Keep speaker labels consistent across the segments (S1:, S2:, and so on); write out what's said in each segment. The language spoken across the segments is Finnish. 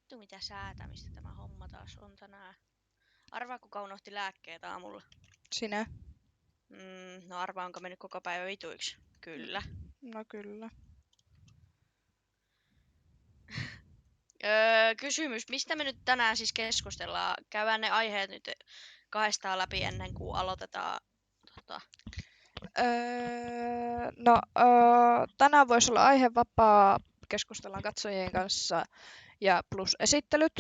S1: Vittu mitä säätämistä tämä homma taas on tänään. Arvaa kuka unohti lääkkeet aamulla.
S2: Sinä?
S1: No arvaa onko mennyt koko päivä vituiksi. Kyllä.
S2: No kyllä.
S1: Kysymys, mistä me nyt tänään siis keskustellaan? Käydään ne aiheet nyt kahdestaan läpi ennen kuin aloitetaan.
S2: Tänään voisi olla aihe vapaa. Keskustellaan katsojien kanssa ja plus esittelyt.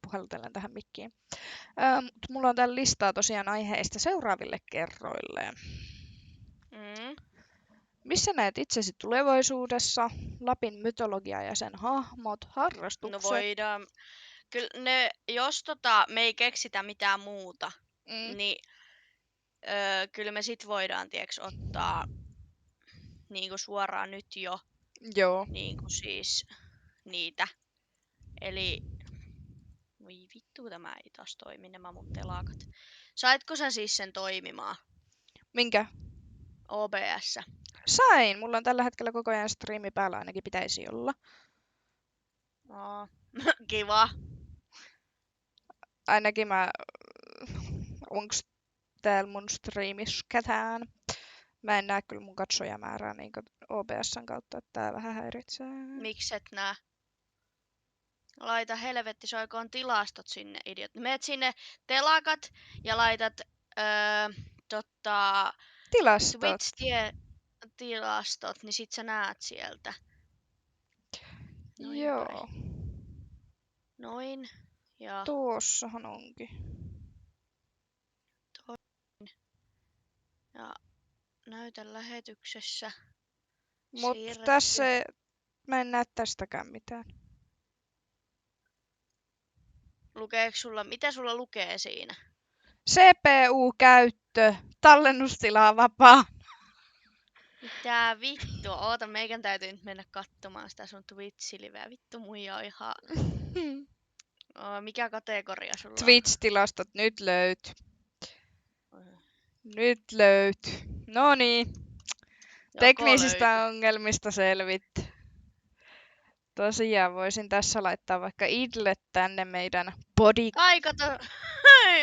S2: Puhallutellen tähän mikkiin. Mulla on täällä listaa tosiaan aiheista seuraaville kerroille. Missä näet itsesi tulevaisuudessa? Lapin mytologia ja sen hahmot, harrastukset.
S1: No voidaan. Kyllä ne, jos me ei keksitä mitään muuta, niin kyllä me sit voidaan ottaa niinku suoraan nyt jo.
S2: Joo.
S1: Niinku siis niitä. Eli voi vittu, tämä ei taas toimi, nämä mun telakat. Saitko sä siis sen toimimaan?
S2: Minkä?
S1: OBS.
S2: Sain. Mulla on tällä hetkellä koko ajan striimi päällä, ainakin pitäisi olla.
S1: No, kiva.
S2: Ainakin onks täällä mun striimissä ketään? Mä en näe kyllä mun katsojamäärää niin OBSn kautta, että tää vähän häiritsee.
S1: Mikset nää? Laita helvetti soikoon tilastot sinne, idiot. Meet sinne telakat ja laitat
S2: Tilastot.
S1: Twitch-tilastot, niin sit sä näet sieltä. Noin
S2: Joo.
S1: päin. Noin. Ja
S2: Tuossahan onkin.
S1: ja näytä lähetyksessä.
S2: Mut
S1: Siirretty.
S2: tässä mä en näe tästäkään mitään.
S1: Lukeeko sulla, mitä sulla lukee siinä?
S2: CPU-käyttö, tallennustilaa vapaa.
S1: Mitä vittua? Oota, meikän täytyy nyt mennä katsomaan sitä sun Twitch-liveä. Vittu muija on ihan... Mikä kategoria sulla on?
S2: Twitch-tilastot nyt löyt. Nyt löyt. Noniin. Teknisistä ongelmista selvitty. Tosiaan voisin tässä laittaa vaikka idle tänne meidän body...
S1: Ai kato.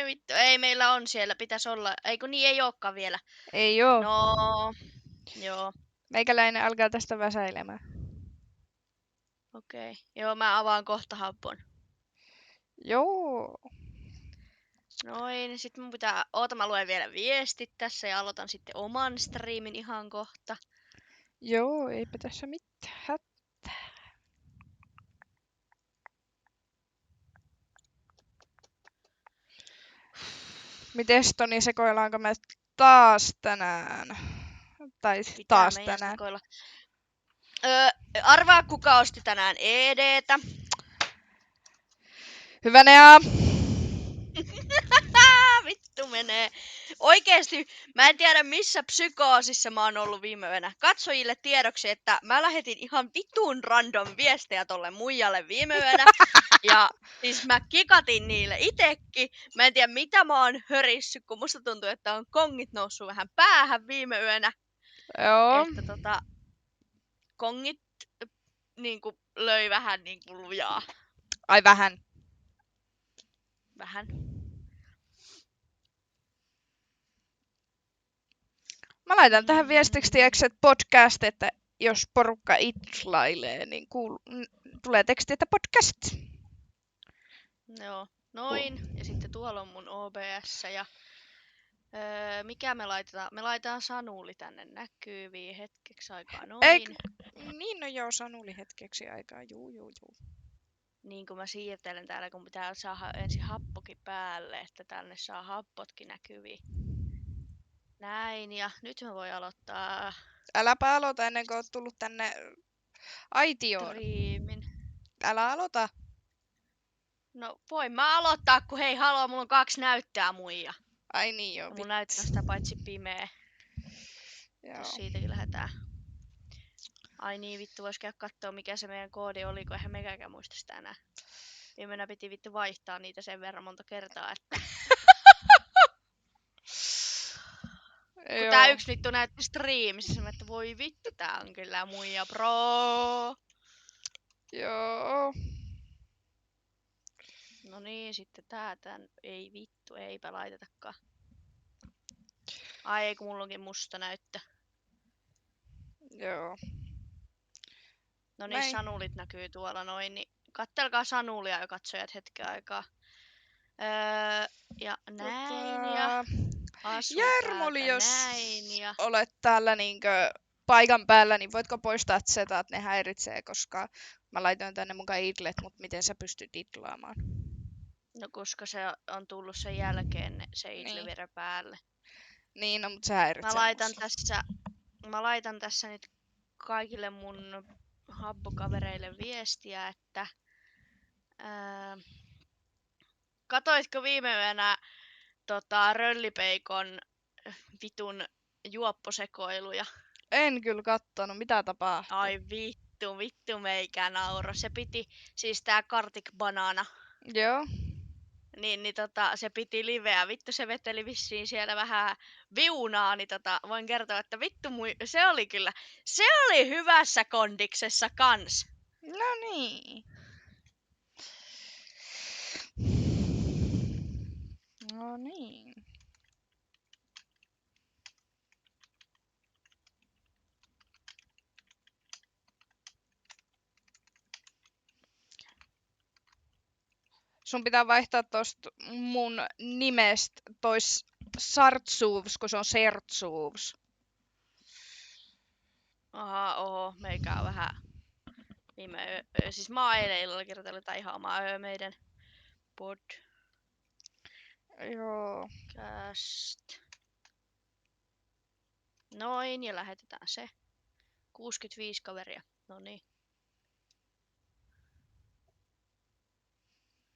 S1: Vittu, ei meillä on siellä. Pitäis olla. Ei kun niin ei ookaan vielä.
S2: Ei oo.
S1: No, joo.
S2: Meikäläinen alkaa tästä väsäilemään.
S1: Okei. Joo, mä avaan kohta happon.
S2: Joo.
S1: Noin, sit mun pitää... Oota, mä luen vielä viestit tässä ja aloitan sitten oman striimin ihan kohta.
S2: Joo, eipä tässä mitään hätää. Mites Toni, sekoillaanko me taas tänään? Tai
S1: Pitää
S2: taas
S1: meidän
S2: tänään.
S1: sekoilla. Arvaa kuka osti tänään EDtä.
S2: Hyvänä.
S1: Vittu menee. Oikeesti, mä en tiedä missä psykoosissa mä oon ollut viime yönä. Katsojille tiedoksi, että mä lähetin ihan vitun random viestejä tolle muijalle viime yönä. Ja siis mä kikatin niille itekin. Mä en tiedä mitä mä oon hörissyt, kun musta tuntuu, että on kongit noussut vähän päähän viime yönä.
S2: Joo.
S1: Että kongit niinku löi vähän niinku lujaa.
S2: Ai vähän.
S1: Vähän.
S2: Mä laitan tähän viestiksi, tiedätkö, että podcast, että jos porukka itlailee, niin tulee teksti, että podcast.
S1: Joo, noin. Ja sitten tuolla on mun OBS ja mikä me laitetaan? Me laitetaan Sanuli tänne näkyviin hetkeksi aikaa. Noin.
S2: Niin, no joo, Sanuli hetkeksi aikaa. Juu.
S1: Niin kuin mä siirtelen täällä, kun pitää saada ensin happokin päälle, että tänne saa happotkin näkyviin. Näin, ja nyt mä voin aloittaa
S2: Äläpä aloita ennen kuin oot tullut tänne aitioon.
S1: striimin.
S2: Älä aloita.
S1: No voin mä aloittaa, kun hei haloo, mulla on 2 näyttää muija.
S2: Ai niin joo.
S1: Mun näyttää sitä paitsi pimeä.
S2: Joo.
S1: Jos siitäkin lähdetään. Ai niin, vittu, vois käydä kattoo mikä se meidän koodi oli, kun eihän mekäänkään muista sitä enää. Viimeinen piti vittu vaihtaa niitä sen verran monta kertaa, että... Kun tää yksi vittu näytti striimissä, että voi vittu, tää on kyllä muija pro.
S2: Joo.
S1: No niin, sitten tän. Ei vittu, eipä laitetakaan. Ai ei, kun mulla onkin musta näyttö.
S2: Joo.
S1: No niin,
S2: Näin.
S1: sanulit näkyy tuolla noin, niin kattelkaa sanulia jo katsojat hetken aikaa. Ja näin ja asu
S2: Jarmuli,
S1: täältä
S2: jos
S1: näin ja...
S2: olet täällä niinkö paikan päällä, niin voitko poistaa setat, ne häiritsee, koska mä laitoin tänne mukaan idlet, mutta miten sä pystyt idlaamaan?
S1: No koska se on tullut sen jälkeen se idle
S2: Niin.
S1: vielä päälle.
S2: Niin, no, mutta se häiritsee
S1: Mä laitan tässä nyt kaikille mun habbokavereille viestiä, että katoitko viime yönä Röllipeikon vitun juopposekoiluja?
S2: En kyllä kattonut, mitä tapahtui.
S1: Ai vittu meikä nauro. Se piti, siis tää Kartik Banana,
S2: Joo.
S1: niin se piti liveä. Vittu se veteli vissiin siellä vähän viunaa, niin voin kertoa, että se oli kyllä, se oli hyvässä kondiksessa kans.
S2: No niin. No niin. Sun pitää vaihtaa tosta mun nimestä tois Sartsuuvs, kun se on Sertsuuvs.
S1: Oho, meikä on vähän siis mä oon eilen illalla kirjoitellut tää ihan omaa meidän
S2: Joo.
S1: podcast. Noin, ja lähetetään se. 65 kaveria. Noniin.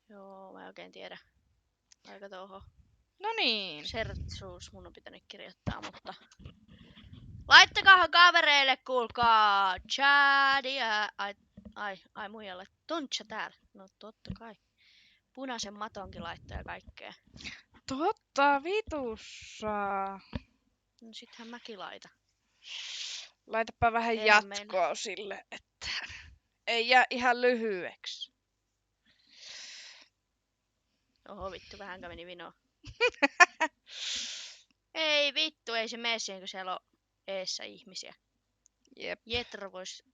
S1: Joo, mä en oikein tiedä. Aika touho.
S2: No niin.
S1: Sertsuus mun on pitänyt kirjoittaa, mutta... Laittakaa kavereille, kuulkaa! Chadia! Ai muijalle. Tontsa täällä. No totta kai. Punaisen matonkin laittoi ja kaikkea.
S2: Totta vitussa.
S1: No sittenhän mäkin laita.
S2: Laitapa vähän
S1: Eihän
S2: jatkoa sille, että ei jää ihan lyhyeksi.
S1: Oho vittu, vähänkö meni vinoon. Ei vittu, ei se mene siihen, kun siellä on eessä ihmisiä.
S2: Jep.
S1: Jetro vois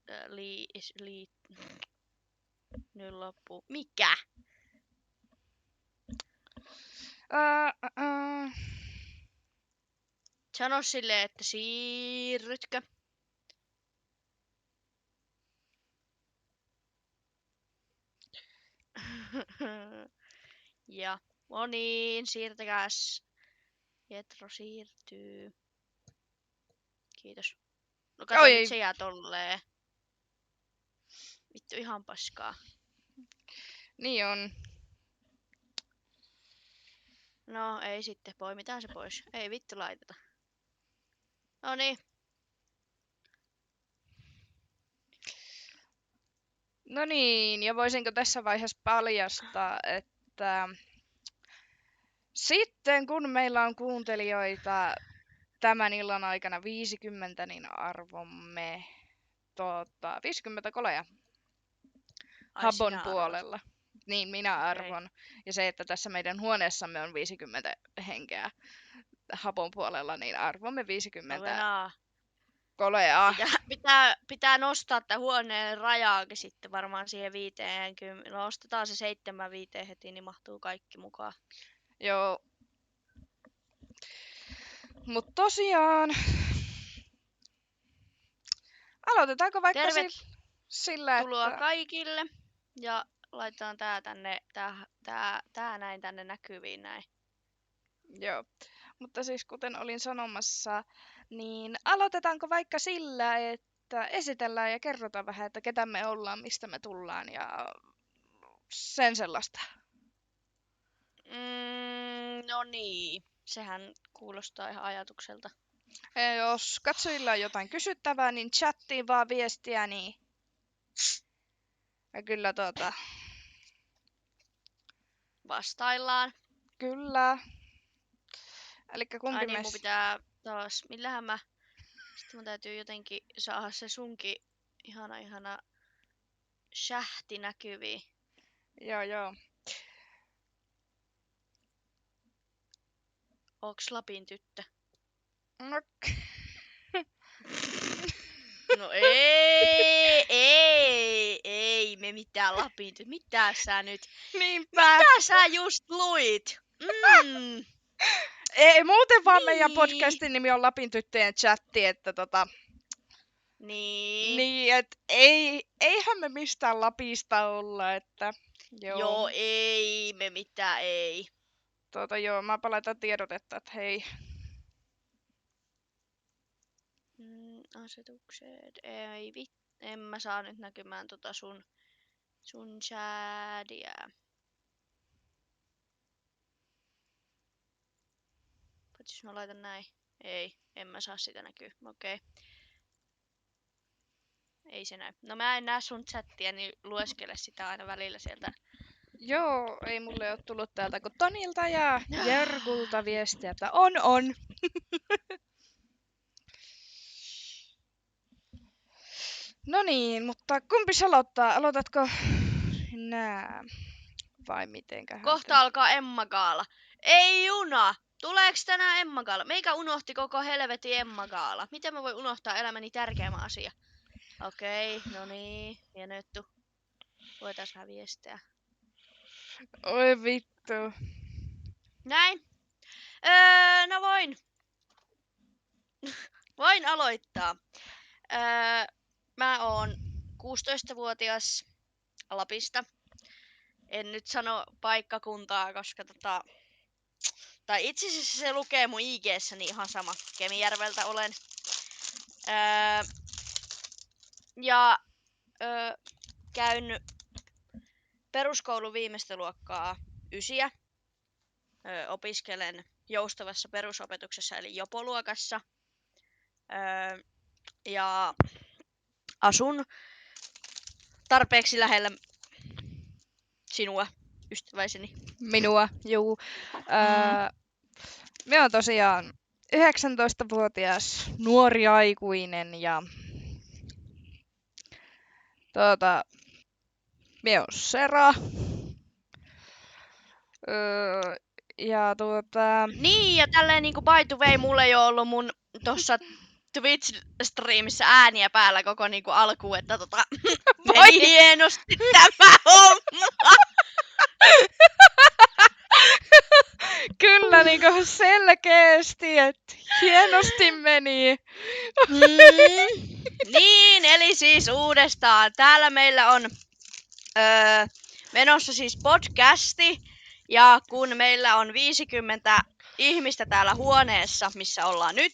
S1: nyt loppuu. Mikä? Sano silleen, että siirrytkö? Ja, no niin, siirtäkääs. Jetro siirtyy. Kiitos. No kato, nyt se jää tolleen. Vittu, ihan paskaa.
S2: Niin on.
S1: No, ei sitten. Poimitaan se pois. Ei vittu laiteta. Noniin.
S2: No niin, ja voisinko tässä vaiheessa paljastaa, että sitten kun meillä on kuuntelijoita tämän illan aikana 50, niin arvomme 50 koleja Habon puolella. Niin, minä arvon. Ja se, että tässä meidän huoneessamme on 50 henkeä Habon puolella, niin arvomme 50 koleaa.
S1: Pitää nostaa tämän huoneen rajaakin sitten varmaan siihen 50. Nostetaan se 7-5 heti, niin mahtuu kaikki mukaan.
S2: Joo. Mut tosiaan... Aloitetaanko vaikka sillä, että...
S1: kaikille. Ja laitetaan tää tänne, tää näin tänne näkyviin näin.
S2: Joo. Mutta siis kuten olin sanomassa, niin aloitetaanko vaikka sillä, että esitellään ja kerrotaan vähän, että ketä me ollaan, mistä me tullaan ja sen sellaista.
S1: No niin, sehän kuulostaa ihan ajatukselta.
S2: Ja jos katsojilla on jotain kysyttävää, niin chattiin vaan viestiä, niin ja kyllä
S1: vastaillaan.
S2: Kyllä. Elikkä kumpi
S1: Ai niin, mun pitää taas, millähän mä... Sitten mun täytyy jotenkin saada se sunkin ihana shähti näkyviin.
S2: Joo.
S1: Onks Lapin tyttö?
S2: No,
S1: No ei me mitään Lapin tyttö. Mitä sä nyt?
S2: niinpä.
S1: Mitä sä just luit?
S2: Ei, muuten vaan meidän
S1: Niin.
S2: podcastin nimi on Lapin tyttöjen chatti, että
S1: Niin.
S2: niin, et eihän me mistään Lapista olla, että
S1: Joo, ei me mitään, ei.
S2: Joo, mä laitan tiedotetta, että hei.
S1: Asetukset, ei en mä saa nyt näkymään sun chadia. Paitsi jos mä laitan näin. Ei, en mä saa sitä näkyä. Okei. Ei se näy. No mä en näe sun chattia, niin lueskele sitä aina välillä sieltä.
S2: Joo, ei mulle ole tullut täältä kuin Tonilta ja Jörgulta viestiä, että on. No niin, mutta kumpi aloittaa? Aloitatko nää? Vai mitenköhän?
S1: Kohta alkaa Emma-gaala. Ei juna! Tuleeks tänään Emma-gaala? Meikä unohti koko helvetin Emma-gaala. Miten mä voin unohtaa elämäni tärkeimmän asia? Okei, no niin. Hieno juttu. Voitais vähän viestiä.
S2: Oi vittu.
S1: Näin. No voin. Voin aloittaa. Mä oon 16-vuotias Lapista. En nyt sano paikkakuntaa, koska tai itse asiassa se lukee mun IG:ssä, niin ihan sama. Kemijärveltä olen. Ja käyn peruskoulun viimeistä luokkaa 9. Opiskelen joustavassa perusopetuksessa eli jopoluokassa. Ja asun tarpeeksi lähellä sinua, ystäväiseni.
S2: Minua, juu. Me on tosiaan 19-vuotias nuori aikuinen ja me on Sera. Ja
S1: Niin, ja tälleen niinku by the way, mulla ei oo ollut mun tossa Twitch-striimissä ääniä päällä koko niinku alkuun, että meni hienosti tämä homma.
S2: Kyllä niinku selkeästi, että hienosti meni.
S1: Niin, eli siis uudestaan. Täällä meillä on menossa siis podcasti. Ja kun meillä on 50 ihmistä täällä huoneessa, missä ollaan nyt,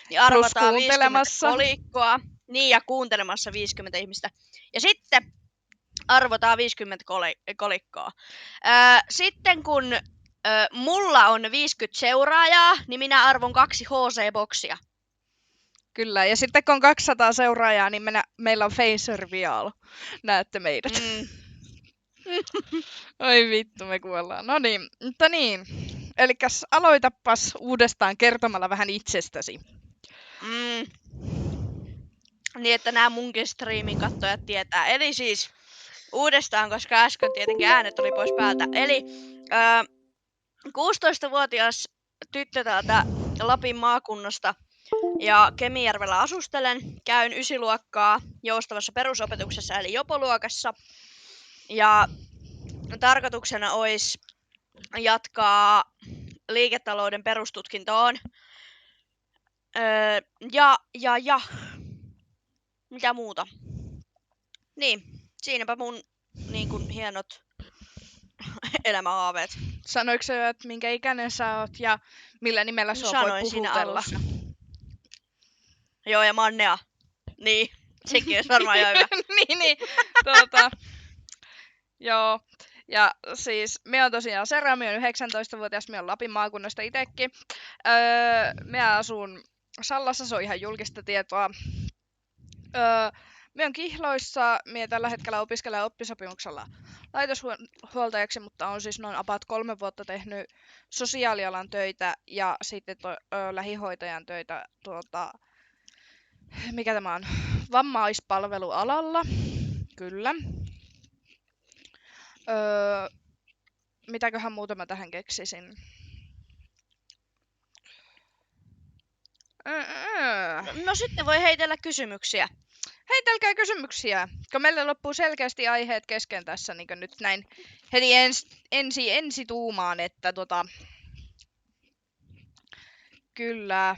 S1: niin arvotaan 50 kolikkoa. Niin, ja kuuntelemassa 50 ihmistä. Ja sitten arvotaan 50 kolikkoa. Sitten kun mulla on 50 seuraajaa, niin minä arvon 2 HC-boksia.
S2: Kyllä, ja sitten kun on 200 seuraajaa, niin meillä on face reveal. Näette meidät. Oi vittu, me kuollaan. No niin, mutta niin. Elikkäs aloitapas uudestaan kertomalla vähän itsestäsi.
S1: Niin, että nämä munkin striimin katsojat tietää. Eli siis uudestaan, koska äsken tietenkin äänet oli pois päältä. Eli 16-vuotias tyttö täältä Lapin maakunnasta ja Kemijärvellä asustelen. Käyn 9. luokkaa joustavassa perusopetuksessa eli jopoluokassa. Ja tarkoituksena olisi jatkaa liiketalouden perustutkintoon. Ja mitä muuta? Niin, siinäpä mun niin kuin hienot elämähaaveet.
S2: Sanoiko sä, että minkä ikäinen sä oot ja millä nimellä sua voi puhutella?
S1: Joo, ja mä oon Nea. Niin, sekin olisi varmaan jo hyvä.
S2: niin, joo. Ja siis me on tosiaan Sera, me on 19-vuotias, me on Lapin maakunnasta itekin. Me asun Sallassa, se on ihan julkista tietoa. Me on Kihloissa, me tällä hetkellä opiskelen oppisopimuksella laitoshuoltajaksi, mutta on siis noin about 3 vuotta tehnyt sosiaalialan töitä ja sitten lähihoitajan töitä mikä tämä on, vammaispalvelualalla, kyllä. Mitäköhän muuta mä tähän keksisin?
S1: No sitten voi heitellä kysymyksiä.
S2: Heitelkää kysymyksiä, kun meillä loppuu selkeästi aiheet kesken tässä niin nyt näin heti ensi tuumaan, että kyllä.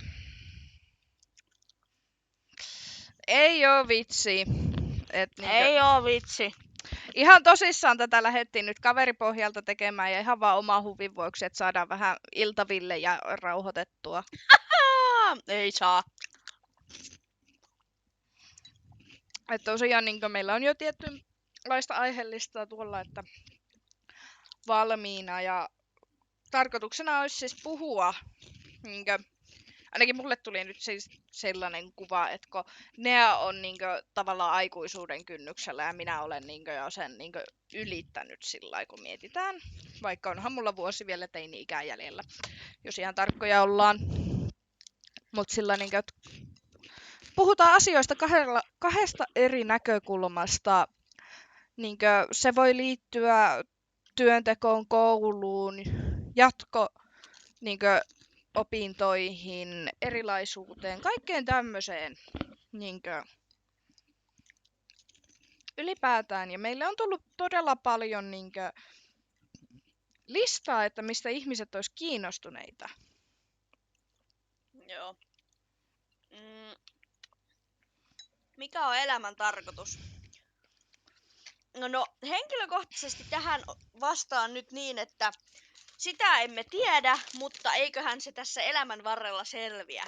S2: Ei oo vitsi.
S1: Ei oo vitsi.
S2: Ihan tosissaan tätä lähdettiin nyt kaveripohjalta tekemään ja ihan vaan oma huvin vuoksi, että saadaan vähän iltaville ja rauhoitettua.
S1: Ei saa.
S2: Että tosiaan niin meillä on jo tietynlaista aiheellistaa tuolla, että valmiina ja tarkoituksena olisi siis puhua, niin kuin, ainakin mulle tuli nyt siis sellainen kuva, että kun Nea on niin kuin, tavallaan aikuisuuden kynnyksellä ja minä olen niin kuin, jo sen niin kuin, ylittänyt sillä lailla, kun mietitään, vaikka onhan mulla vuosi vielä teini-ikää jäljellä, jos ihan tarkkoja ollaan. Mutta sillä niin kuin, puhutaan asioista kahdesta eri näkökulmasta. Niin kuin, se voi liittyä työntekoon, kouluun, niin kuin, opintoihin, erilaisuuteen, kaikkeen tämmöiseen niin kuin, ylipäätään. Ja meille on tullut todella paljon niin kuin, listaa, että mistä ihmiset olisi kiinnostuneita.
S1: Joo. Mikä on elämän tarkoitus? No, henkilökohtaisesti tähän vastaan nyt niin, että sitä emme tiedä, mutta eiköhän se tässä elämän varrella selviä.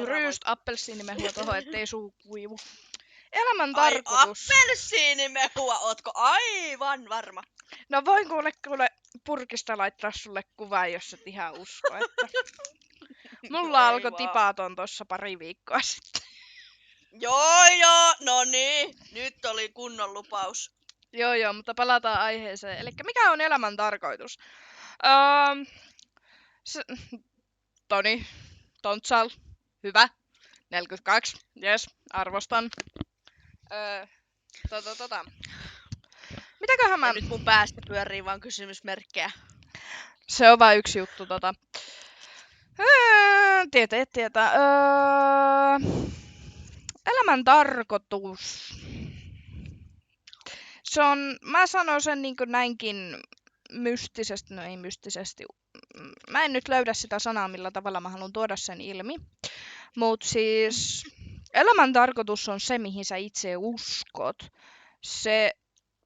S2: Ryyst, appelsiinimehua tohon, ettei suu kuivu. Elämän tarkoitus.
S1: Appelsiinimehua, ootko aivan varma?
S2: No voin kuule purkista laittaa sulle kuvan, jos et ihan usko, että mulla alkoi tipaton tossa pari viikkoa sitten.
S1: Joo, no niin, nyt oli kunnon lupaus.
S2: Joo, mutta palataan aiheeseen. Eli mikä on elämän tarkoitus? Toni, Tontsal, hyvä. 42, jes, arvostan. Mitäköhän mä...
S1: Ja nyt mun päästä pyörii vaan kysymysmerkkejä.
S2: Se on vain yksi juttu, Tietää. Elämän tarkoitus. Se on, mä sanon sen niin kuin näinkin mystisesti, no ei mystisesti. Mä en nyt löydä sitä sanaa, millä tavalla mä haluan tuoda sen ilmi. Mutta siis elämän tarkoitus on se, mihin sä itse uskot. Se,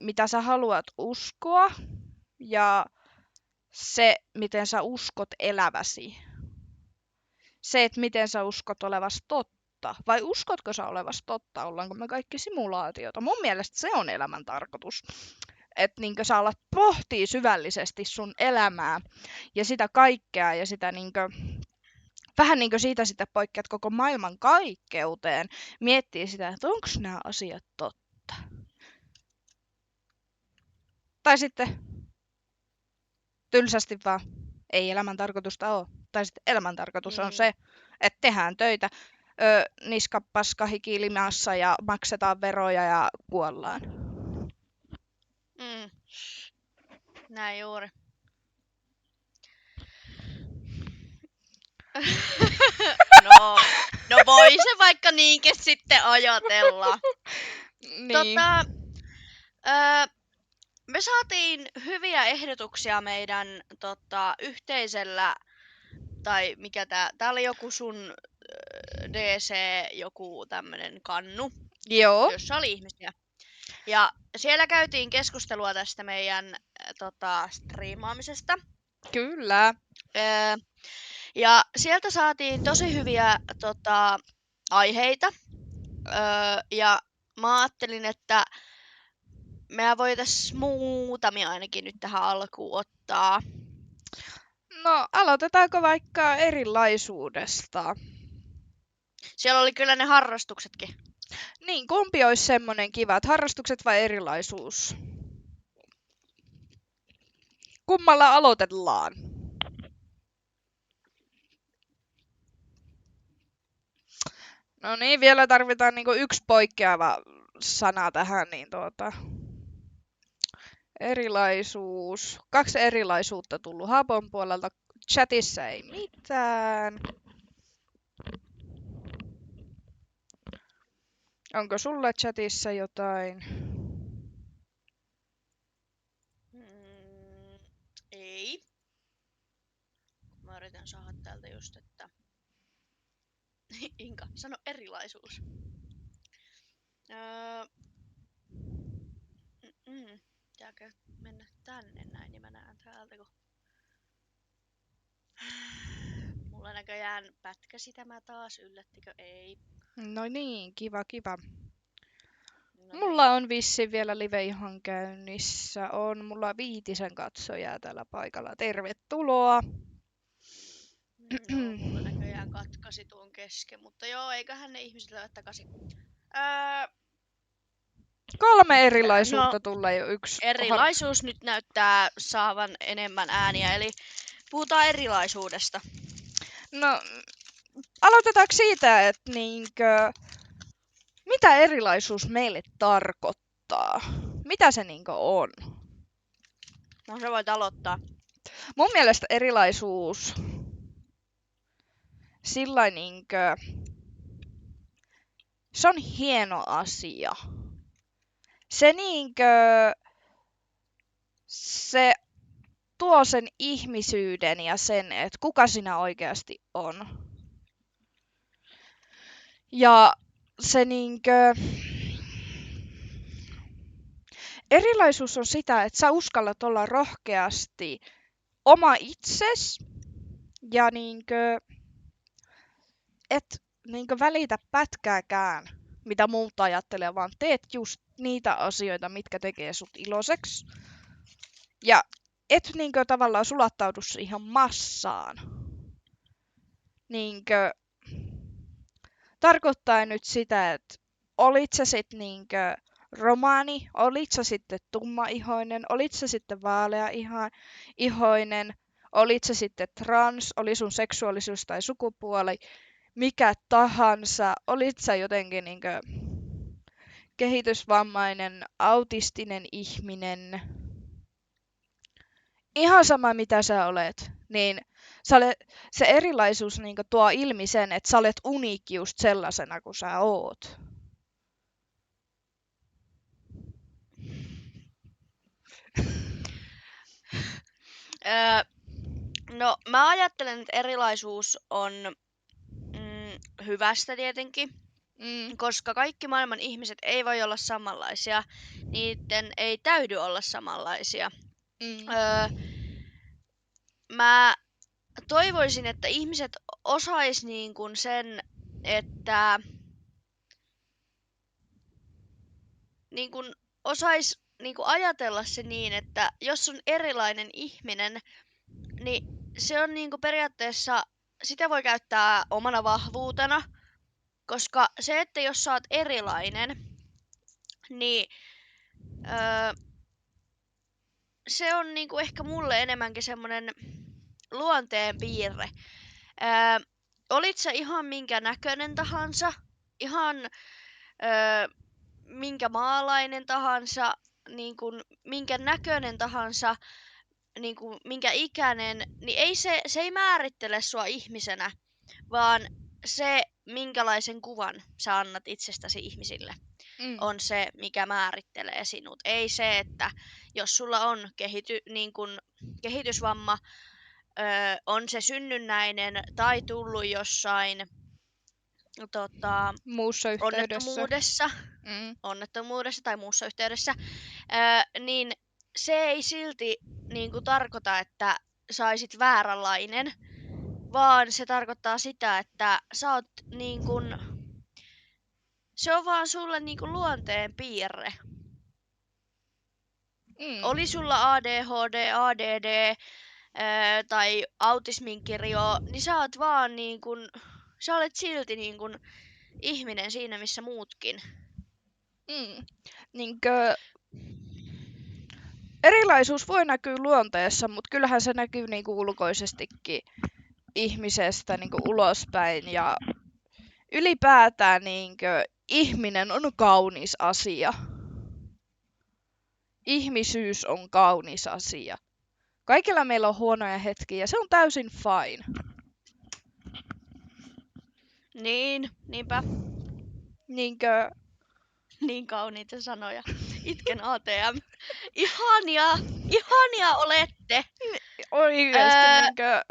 S2: mitä sä haluat uskoa ja se, miten sä uskot eläväsi. Se, että miten sä uskot olevasi totta. Vai uskotko sä olevasi totta? Ollaanko me kaikki simulaatiota? Mun mielestä se on elämän tarkoitus. Että niinkö sä alat pohtii syvällisesti sun elämää ja sitä kaikkea ja sitä niinkö... Vähän niin kuin siitä sitä poikkeat koko maailman kaikkeuteen. Miettii sitä, että onko nämä asiat totta. Tai sitten tylsästi vaan ei elämän tarkoitusta ole. Tai sitten elämän tarkoitus on se, että tehdään töitä niska paska hikilimaassa ja maksetaan veroja ja kuollaan.
S1: Näin juuri. No voi se vaikka niinkin sitten ajatella.
S2: Niin.
S1: Me saatiin hyviä ehdotuksia meidän yhteisellä, tai mikä tää oli joku sun DC, joku tämmönen kannu,
S2: Joo.
S1: jossa oli ihmisiä. Ja siellä käytiin keskustelua tästä meidän striimaamisesta.
S2: Kyllä.
S1: Ja sieltä saatiin tosi hyviä aiheita. Ja mä ajattelin, että me voitaisiin muutamia ainakin nyt tähän alkuun ottaa.
S2: No, aloitetaanko vaikka erilaisuudesta?
S1: Siellä oli kyllä ne harrastuksetkin.
S2: Niin, kumpi olisi semmoinen kiva, että harrastukset vai erilaisuus? Kummalla aloitellaan? No niin, vielä tarvitaan niinku yksi poikkeava sana tähän, niin erilaisuus. 2 erilaisuutta tullut Habon puolelta, chatissa ei mitään. Onko sulla chatissa jotain?
S1: Ei. Mä yritän saada täältä just, että... Inka, sano erilaisuus. Pitääkö mennä tänne näin, niin mä näen täältä, kun... Mulla näköjään pätkäsi tämä taas, yllättikö? Ei.
S2: No niin, kiva.
S1: No
S2: Mulla on vissiin vielä live ihan käynnissä. Mulla 5 katsojaa tällä paikalla. Tervetuloa!
S1: Joo, mulla näköjään katkasi tuon kesken, mutta joo, eiköhän ne ihmiset löydä takaisin.
S2: 3 erilaisuutta tulee jo 1.
S1: Erilaisuus nyt näyttää saavan enemmän ääniä, eli puhutaan erilaisuudesta.
S2: No, aloitetaanko siitä, että mitä erilaisuus meille tarkoittaa? Mitä se on?
S1: No sä voit aloittaa.
S2: Mun mielestä erilaisuus sillain se on hieno asia. Se se tuo sen ihmisyyden ja sen, että kuka sinä oikeasti on. Ja se erilaisuus on sitä, että sä uskallat olla rohkeasti oma itses ja et välitä pätkääkään, mitä muut ajattelee, vaan teet just niitä asioita, mitkä tekee sut iloiseksi. Ja et tavallaan sulattaudu siihen massaan. Tarkoittaa nyt sitä, että olit sä sit romaani, olit sä sitten tummaihoinen, olit sä sitten vaaleaihoinen, olit sä sitten trans, oli sun seksuaalisuus tai sukupuoli, mikä tahansa, olit sä jotenkin kehitysvammainen, autistinen ihminen, ihan sama mitä sä olet, niin se erilaisuus tuo ilmi sen, että sä olet uniikki just sellaisena kuin sä oot.
S1: No mä ajattelen, että erilaisuus on hyvästä tietenkin, koska kaikki maailman ihmiset ei voi olla samanlaisia. Niiden ei täydy olla samanlaisia. Mä toivoisin, että ihmiset osais sen, että osais ajatella se niin, että jos on erilainen ihminen, niin se on periaatteessa, sitä voi käyttää omana vahvuutena, koska se, että jos sä oot erilainen, niin se on ehkä mulle enemmänkin semmonen luonteen piirre. Olit sä ihan minkä näköinen tahansa, ihan minkä maalainen tahansa, minkä näköinen tahansa, minkä ikäinen, niin se ei määrittele sua ihmisenä, vaan se, minkälaisen kuvan sä annat itsestäsi ihmisille, on se, mikä määrittelee sinut. Ei se, että jos sulla on kehitysvamma, on se synnynnäinen tai tullut jossain
S2: muussa
S1: onnettomuudessa tai muussa yhteydessä, niin se ei silti tarkoita, että saisit vääränlainen, vaan se tarkoittaa sitä, että sä oot se on vaan sulle luonteen piirre. Oli sulla ADHD, ADD tai autismin kirjo, niin sä oot vaan sä olet silti ihminen siinä, missä muutkin.
S2: Erilaisuus voi näkyä luonteessa, mutta kyllähän se näkyy ulkoisestikin ihmisestä ulospäin. Ja ylipäätään ihminen on kaunis asia. Ihmisyys on kaunis asia. Kaikilla meillä on huonoja hetkiä ja se on täysin fine.
S1: Niin, niinpä.
S2: Niinkö,
S1: Niin kauniita sanoja. Itken ATM. Ihania olette.
S2: oikeesti niinkö,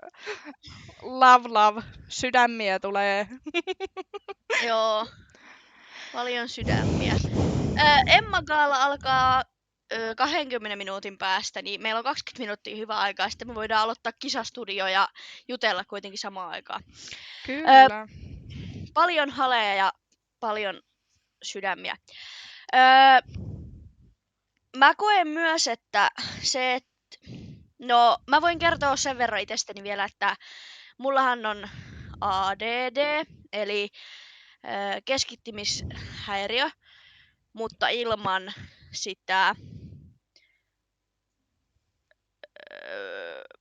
S2: love, sydämiä tulee.
S1: Joo, paljon sydämiä. Emma Gaala alkaa 20 minuutin päästä, niin meillä on 20 minuuttia hyvää aikaa. Sitten me voidaan aloittaa kisastudio ja jutella kuitenkin samaan aikaan.
S2: Kyllä.
S1: Paljon haleja ja paljon sydämiä. Mä koen myös, että se, no mä voin kertoa sen verran itsestäni vielä, että mullahan on ADD, eli keskittymishäiriö, mutta ilman sitä,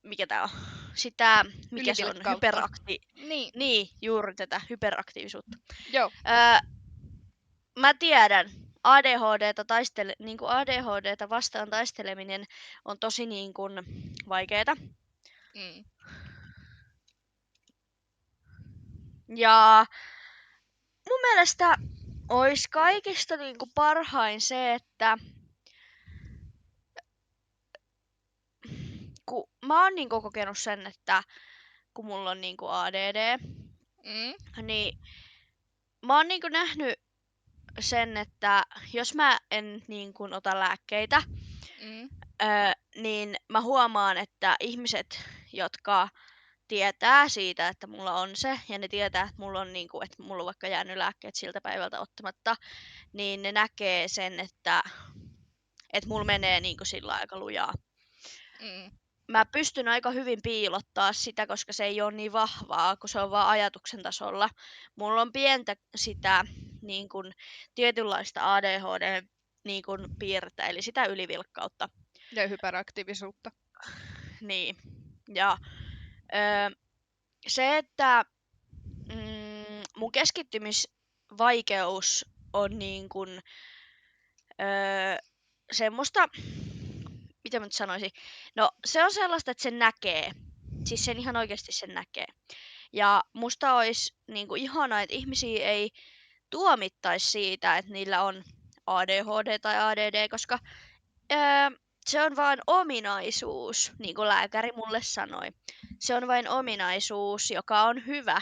S1: mikä tää on, sitä, mikä se on,
S2: Ylivilkkautta.
S1: niin, juuri tätä hyperaktiivisuutta.
S2: Joo.
S1: Mä tiedän, ADHDta vastaan taisteleminen on tosi niin kuin vaikeeta.
S2: Mm.
S1: Ja mun mielestä olisi kaikista niin kuin parhain se, että kun mä oon niin kuin kokenut sen, että kun mulla on niin kuin ADD, niin mä oon niin kuin nähnyt sen, että jos mä en niin kuin ota lääkkeitä, niin mä huomaan, että ihmiset, jotka tietää siitä, että mulla on se, ja ne tietää, että mulla on, niin kuin, että mulla on vaikka jäänyt lääkkeet siltä päivältä ottamatta, niin ne näkee sen, että mulla menee niin kuin sillä aika lujaa. Mä pystyn aika hyvin piilottaa sitä, koska se ei ole niin vahvaa, kun se on vaan ajatuksen tasolla. Mulla on pientä sitä niin kuin, tietynlaista ADHD niin kuin, piirrettä, eli sitä ylivilkkautta.
S2: Ja hyperaktiivisuutta.
S1: Niin. Ja se, että mun keskittymisvaikeus on niin kuin, semmoista, mitä mä nyt sanoisin, no se on sellaista, että sen näkee, siis sen ihan oikeasti sen näkee. Ja musta olisi niin kuin ihanaa, että ihmisiä ei tuomittaisi siitä, että niillä on ADHD tai ADD, koska se on vain ominaisuus, niin kuin lääkäri mulle sanoi. Se on vain ominaisuus, joka on hyvä.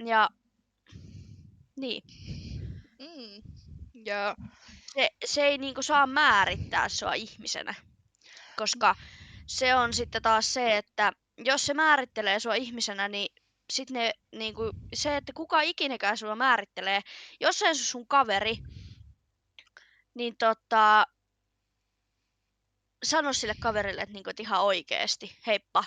S1: Ja niin.
S2: Ja
S1: Se ei niinku saa määrittää sua ihmisenä, koska se on sitten taas se, että jos se määrittelee sua ihmisenä, niin sit ne, niinku, se, että kuka ikinäkään sua määrittelee, jos se on sun kaveri, niin sano sille kaverille, että, niinku, että ihan oikeesti, heippa.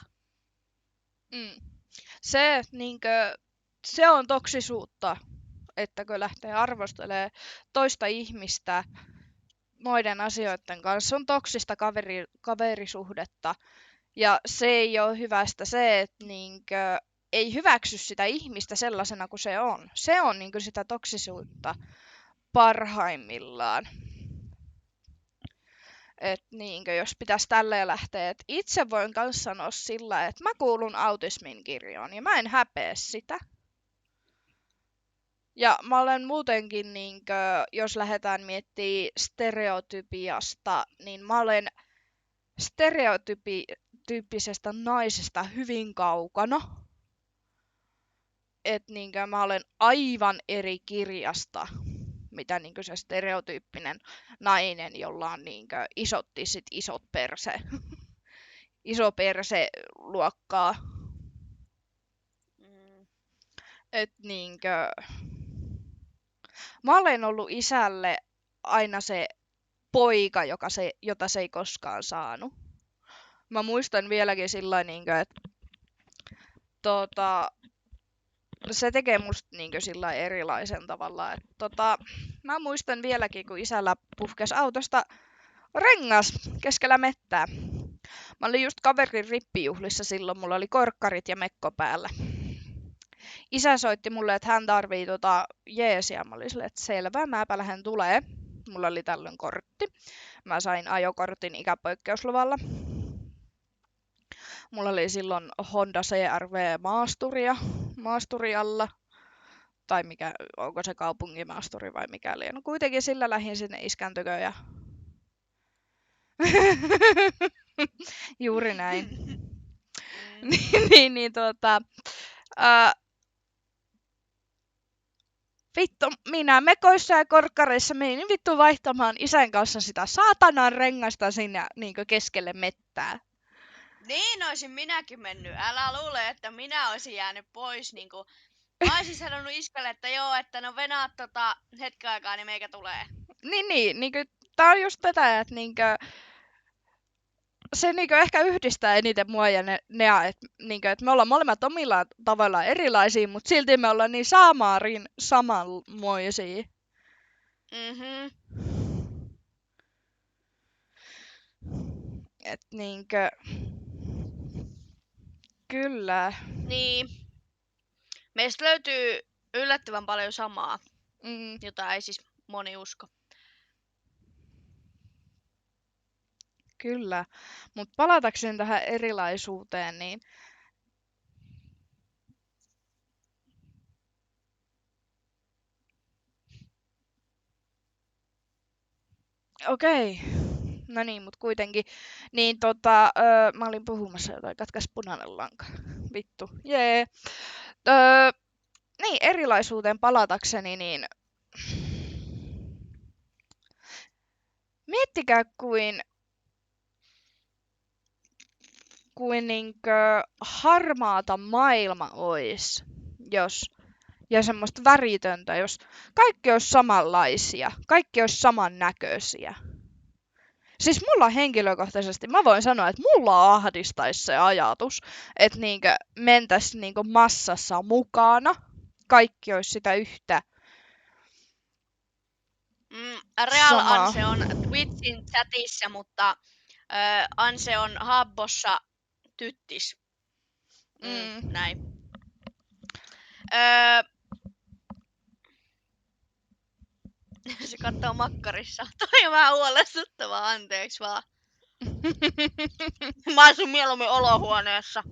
S2: Se, niinkö, se on toksisuutta, että kun lähtee arvostelemaan toista ihmistä noiden asioiden kanssa, on toksista kaverisuhdetta. Ja se ei ole hyvästä se, että niinkö, ei hyväksy sitä ihmistä sellaisena kuin se on. Se on niinkö sitä toksisuutta parhaimmillaan. Että niinkö, jos pitäisi tälleen lähteä, että itse voin myös sanoa sillä, että mä kuulun autismin kirjoon ja mä en häpeä sitä. Ja mä olen muutenkin, niinkö, jos lähdetään miettimään stereotypiasta, niin mä olen stereotyyppisestä naisesta hyvin kaukana. Että niinkö, mä olen aivan eri kirjasta, mitä niinkö se stereotyyppinen nainen, jolla on niinkö isot tissit, isot perse, iso perse luokkaa. Että niinkö, mä olen ollut isälle aina se poika, jota se ei koskaan saanut. Mä muistan vieläkin sillä niinkö, että se tekee musta niinkö sillä erilaisen tavalla. Että mä muistan vieläkin, kun isällä puhkesi autosta rengas keskellä mettää. Mä olin just kaverin rippijuhlissa silloin, mulla oli korkkarit ja mekko päällä. Isä soitti mulle, että hän tarvii jeesiä. Mä olin silleen, että selvä, mäpä lähden tulee. Mulla oli tällöin kortti. Mä sain ajokortin ikäpoikkeusluvalla. Mulla oli silloin Honda CR-V maasturi alla. Tai mikä, onko se kaupunkimaasturi vai mikä liian. No kuitenkin sillä lähdin sinne iskän tykö ja... Juuri näin. Vittu, minä mekoissa ja korkkareissa menin vittu vaihtamaan isän kanssa sitä saatanan rengasta sinne niinkö keskelle mettää.
S1: Niin olisin minäkin mennyt. Älä luule, että minä olisin jäänyt pois. Niinku. Mä olisin sanonut iskälle, että joo, että no venaat hetken aikaa, niin meikä tulee.
S2: Niinkö, tää on just tätä, että niinkö... Se niinkö ehkä yhdistää eniten mua ja Nea, että niinkö, et me ollaan molemmat omilla tavallaan erilaisia, mutta silti me ollaan niin saamaarin samanmoisia. Et niinkö... Kyllä.
S1: Niin. Meistä löytyy yllättävän paljon samaa, jota ei siis moni usko.
S2: Kyllä. Mutta palatakseni tähän erilaisuuteen, niin... Okei. No niin, mutta kuitenkin. Niin mä olin puhumassa jotain, katkas punainen lanka. Vittu, jee. Niin, erilaisuuteen palatakseni, niin... Miettikää kuin niinkö harmaata maailma ois, ja semmoista väritöntä, jos kaikki olisi samanlaisia, kaikki olisi samannäköisiä. Siis mulla henkilökohtaisesti, mä voin sanoa, että mulla ahdistaisi se ajatus, että niinkö mentäis niinkö massassa mukana, kaikki olisi sitä yhtä.
S1: Real Anse on Twitchin chatissa, mutta Anse on Habbossa tyttis. Näin. Se katsoo makkarissa. Toi on vähän huolestuttavaa, anteeksi vaan. Mä asun mieluummin olohuoneessa.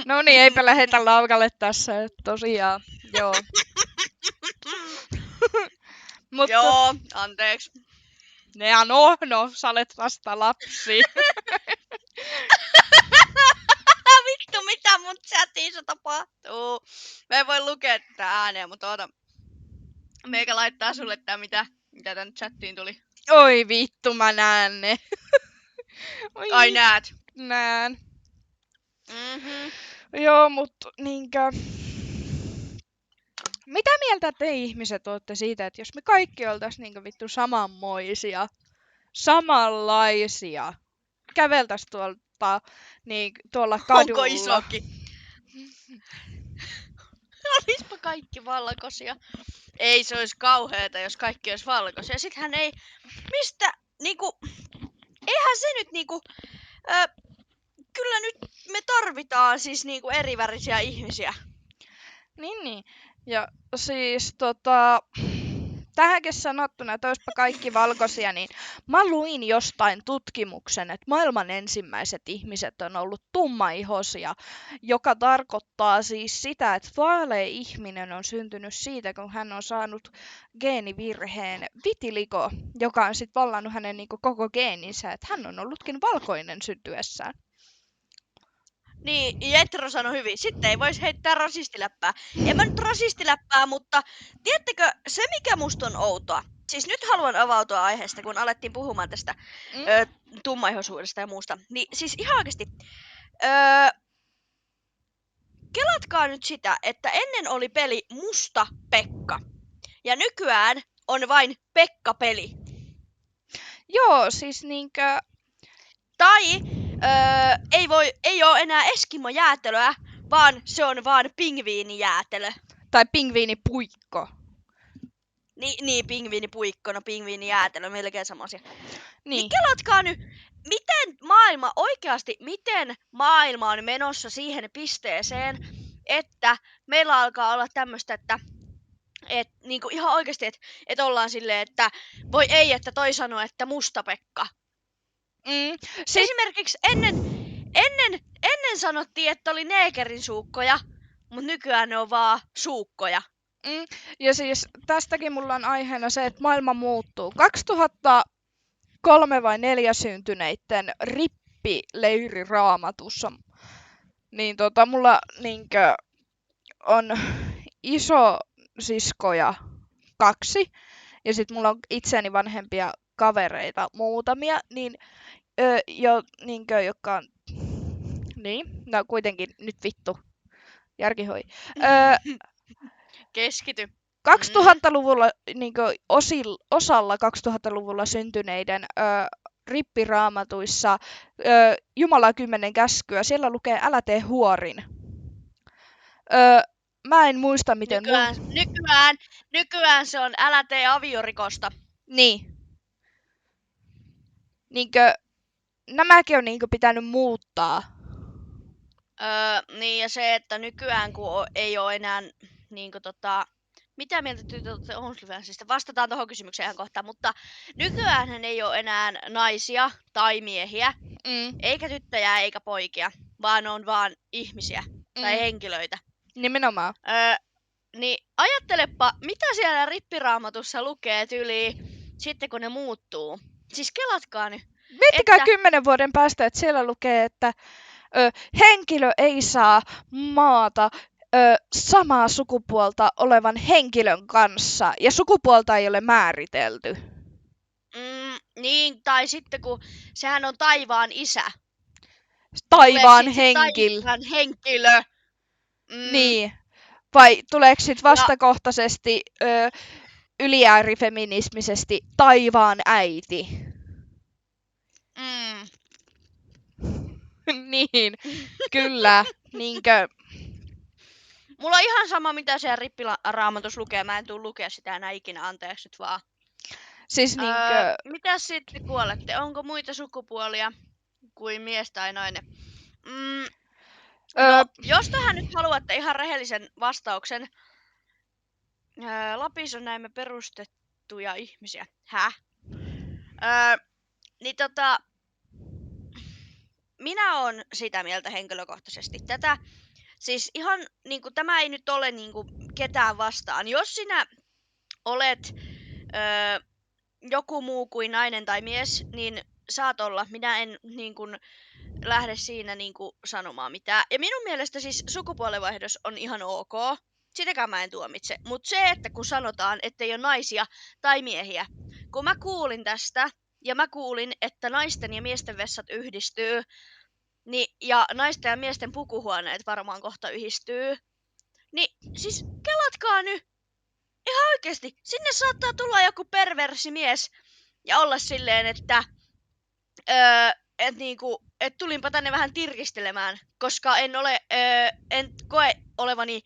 S2: No niin, eipä lähetä laukalle tässä, että tosiaan, joo.
S1: Mutta... Joo, anteeksi.
S2: No, sä olet vasta lapsi.
S1: Vittu, mitä mun chatissa tapahtuu? Mä en voi lukea tätä ääneen, mutta oota. Meikä laittaa sulle tää, mitä tän chattiin tuli.
S2: Oi vittu, mä näen ne.
S1: Ai näet?
S2: Näen. Joo, mutta niinkö... Mitä mieltä te ihmiset olette siitä, että jos me kaikki oltais niinkö vittu samanmoisia, samanlaisia, käveltäis tuolla kadulla.
S1: Onko isokin? Olispa kaikki valkoisia. Ei se olisi kauheeta, jos kaikki olisi valkoisia. Sittenhän ei... Mistä... Niinku... Eihän se nyt niinku... Kyllä nyt me tarvitaan siis niinku erivärisiä ihmisiä.
S2: Niin. Ja siis tähänkin sanottuna, että olisipa kaikki valkoisia, niin mä luin jostain tutkimuksen, että maailman ensimmäiset ihmiset on ollut tummaihoisia, joka tarkoittaa siis sitä, että vaalea ihminen on syntynyt siitä, kun hän on saanut geenivirheen vitiligo, joka on sitten vallannut hänen niinku koko geeninsä, että hän on ollutkin valkoinen syntyessään.
S1: Niin, Jetro sanoi hyvin. Sitten ei voisi heittää rasistiläppää. En mä nyt rasistiläppää, mutta tiedättekö, se mikä musta on outoa. Siis nyt haluan avautua aiheesta, kun alettiin puhumaan tästä tummaihoisuudesta ja muusta. Niin siis ihan oikeesti. Kelatkaa nyt sitä, että ennen oli peli Musta Pekka. Ja nykyään on vain Pekka-peli.
S2: Joo, siis niinkö...
S1: Tai ei oo enää Eskimo-jäätelöä, vaan se on vaan pingviinijäätelö.
S2: Tai pingviinipuikko.
S1: Niin, pingviinipuikko, no pingviinijäätelö, melkein sama asia.
S2: Niin
S1: kelatkaa nyt, miten maailma on menossa siihen pisteeseen, että meillä alkaa olla tämmöstä, että niinku ihan oikeesti, että ollaan silleen, että voi ei, että toi sanoo, että Musta Pekka.
S2: Sit,
S1: Esimerkiksi ennen sanottiin, että oli neekerin suukkoja, mutta nykyään ne on vaan suukkoja.
S2: ja siis tästäkin mulla on aiheena se, että maailma muuttuu. 2003 vai 2004 syntyneiden rippileiri Raamatussa. Niin mulla niinkö on iso siskoja 2 ja sit mulla on itseäni vanhempia kavereita muutamia, niin niinkö, jotka on niin, no kuitenkin nyt vittu. Järkihoi.
S1: Keskity.
S2: 2000-luvulla niinkö osalla 2000-luvulla syntyneiden rippiraamatuissa Jumala 10 käskyä, siellä lukee älä tee huorin. Mä en muista miten
S1: nykyään se on älä tee aviorikosta.
S2: Niin. Niinkö nämäkin on niinkö pitänyt muuttaa.
S1: Niin ja se, että nykyään kun ei ole enää niinkö mitä mieltä tytöt OnlyFansista? Vastataan tuohon kysymykseen ihan kohtaan, mutta nykyäänhän ei ole enää naisia tai miehiä, eikä tyttöjä eikä poikia, vaan on vaan ihmisiä tai henkilöitä.
S2: Nimenomaan.
S1: Niin ajattelepa, mitä siellä rippiraamatussa lukee tyyliin sitten kun ne muuttuu. Siis kelatkaa nyt.
S2: Miettikää 10 vuoden päästä, että siellä lukee, että henkilö ei saa maata samaa sukupuolta olevan henkilön kanssa ja sukupuolta ei ole määritelty.
S1: Niin, tai sitten kun sehän on taivaan isä.
S2: Taivaan
S1: henkilö.
S2: Niin. Vai tuleeko sitten vastakohtaisesti yliäärifeminismisesti taivaan äiti? Niin, kyllä. Niinkö?
S1: Mulla on ihan sama, mitä siellä rippiraamatus lukee. Mä en tuu lukea sitä enää ikinä, anteeksi nyt vaan.
S2: Siis niinkö?
S1: Mitäs sitten kuolette? Onko muita sukupuolia kuin mies tai nainen? No, jos tähän nyt haluatte ihan rehellisen vastauksen. Lapissa on näemme perustettuja ihmisiä. Niin minä oon sitä mieltä henkilökohtaisesti. Siis ihan niinku tämä ei nyt ole niinku ketään vastaan. Jos sinä olet joku muu kuin nainen tai mies, niin saat olla. Minä en niinku lähde siinä niinku sanomaan mitään. Ja minun mielestä siis sukupuolenvaihdos on ihan ok. Sitäkään mä en tuomitse. Mutta se, että kun sanotaan, että ei ole naisia tai miehiä. Kun mä kuulin tästä, ja mä kuulin, että naisten ja miesten vessat yhdistyy, niin, ja naisten ja miesten pukuhuoneet varmaan kohta yhdistyy. Niin siis kelatkaa nyt. Ihan oikeesti. Sinne saattaa tulla joku perversi mies ja olla silleen, että tulinpa tänne vähän tirkistelemään, koska en koe olevani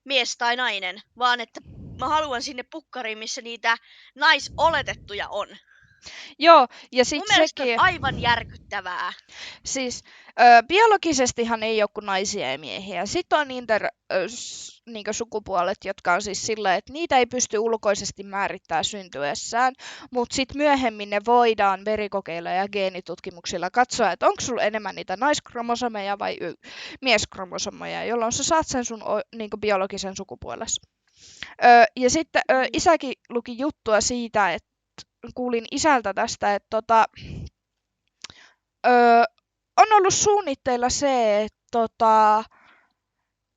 S1: mies tai nainen, vaan että mä haluan sinne pukkariin, missä niitä naisoletettuja on.
S2: Joo, ja sit
S1: mun mielestä
S2: sekin
S1: on aivan järkyttävää.
S2: Siis biologisestihan ei ole kuin naisia ja miehiä. Sitten on niinkö sukupuolet, jotka on siis sillä, että niitä ei pysty ulkoisesti määrittämään syntyessään, mutta sitten myöhemmin ne voidaan verikokeilla ja geenitutkimuksilla katsoa, että onko sulla enemmän niitä naiskromosomeja vai mieskromosomeja, jolloin sä saat sen sun niinkö biologisen sukupuolessa. Ja sitten isäkin luki juttua siitä, että kuulin isältä tästä, että on ollut suunnitteilla se, että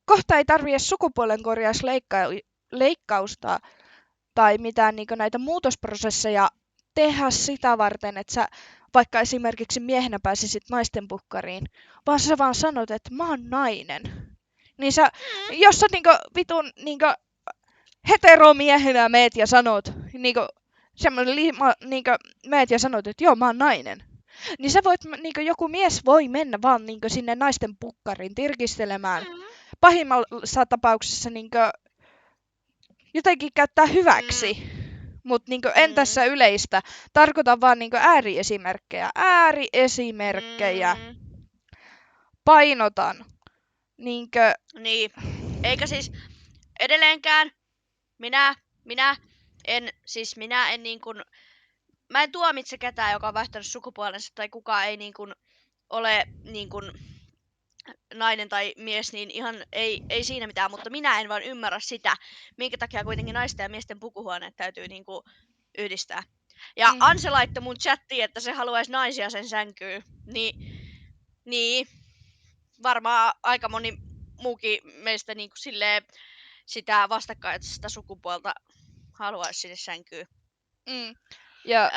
S2: kohta ei tarvitse sukupuolen korjausleikkausta tai mitään niin näitä muutosprosesseja tehdä sitä varten, että sä vaikka esimerkiksi miehenä pääsisit naisten pukkariin, vaan sä vaan sanot, että mä oon nainen. Niin sä, jos sä vitun heteromiehenä meet ja sanot, meet ja sanot, että joo mä oon nainen. Niin sä voit, joku mies voi mennä vaan sinne naisten pukkariin tirkistelemään. Pahimmassa tapauksessa jotenkin käyttää hyväksi. Mutta en tässä yleistä. Tarkoitan vaan ääriesimerkkejä. Ääriesimerkkejä. Painotan.
S1: Niin. Eikä siis edelleenkään minä en mä en tuomitse ketään, joka on vaihtanut sukupuolensa tai kukaan ei niin kuin ole niin kuin nainen tai mies, niin ihan ei siinä mitään, mutta minä en vaan ymmärrä sitä, minkä takia kuitenkin naisten ja miesten pukuhuoneet täytyy niinku yhdistää. Ja
S2: Mm.
S1: Anse laittoi mun chattiin, että se haluaisi naisia sen sänkyyn. Niin varmaan aika moni muukin meistä niinku silleen sitä vastakkaista sukupuolta haluaisi sinne sänkyyn.
S2: Mm. Ja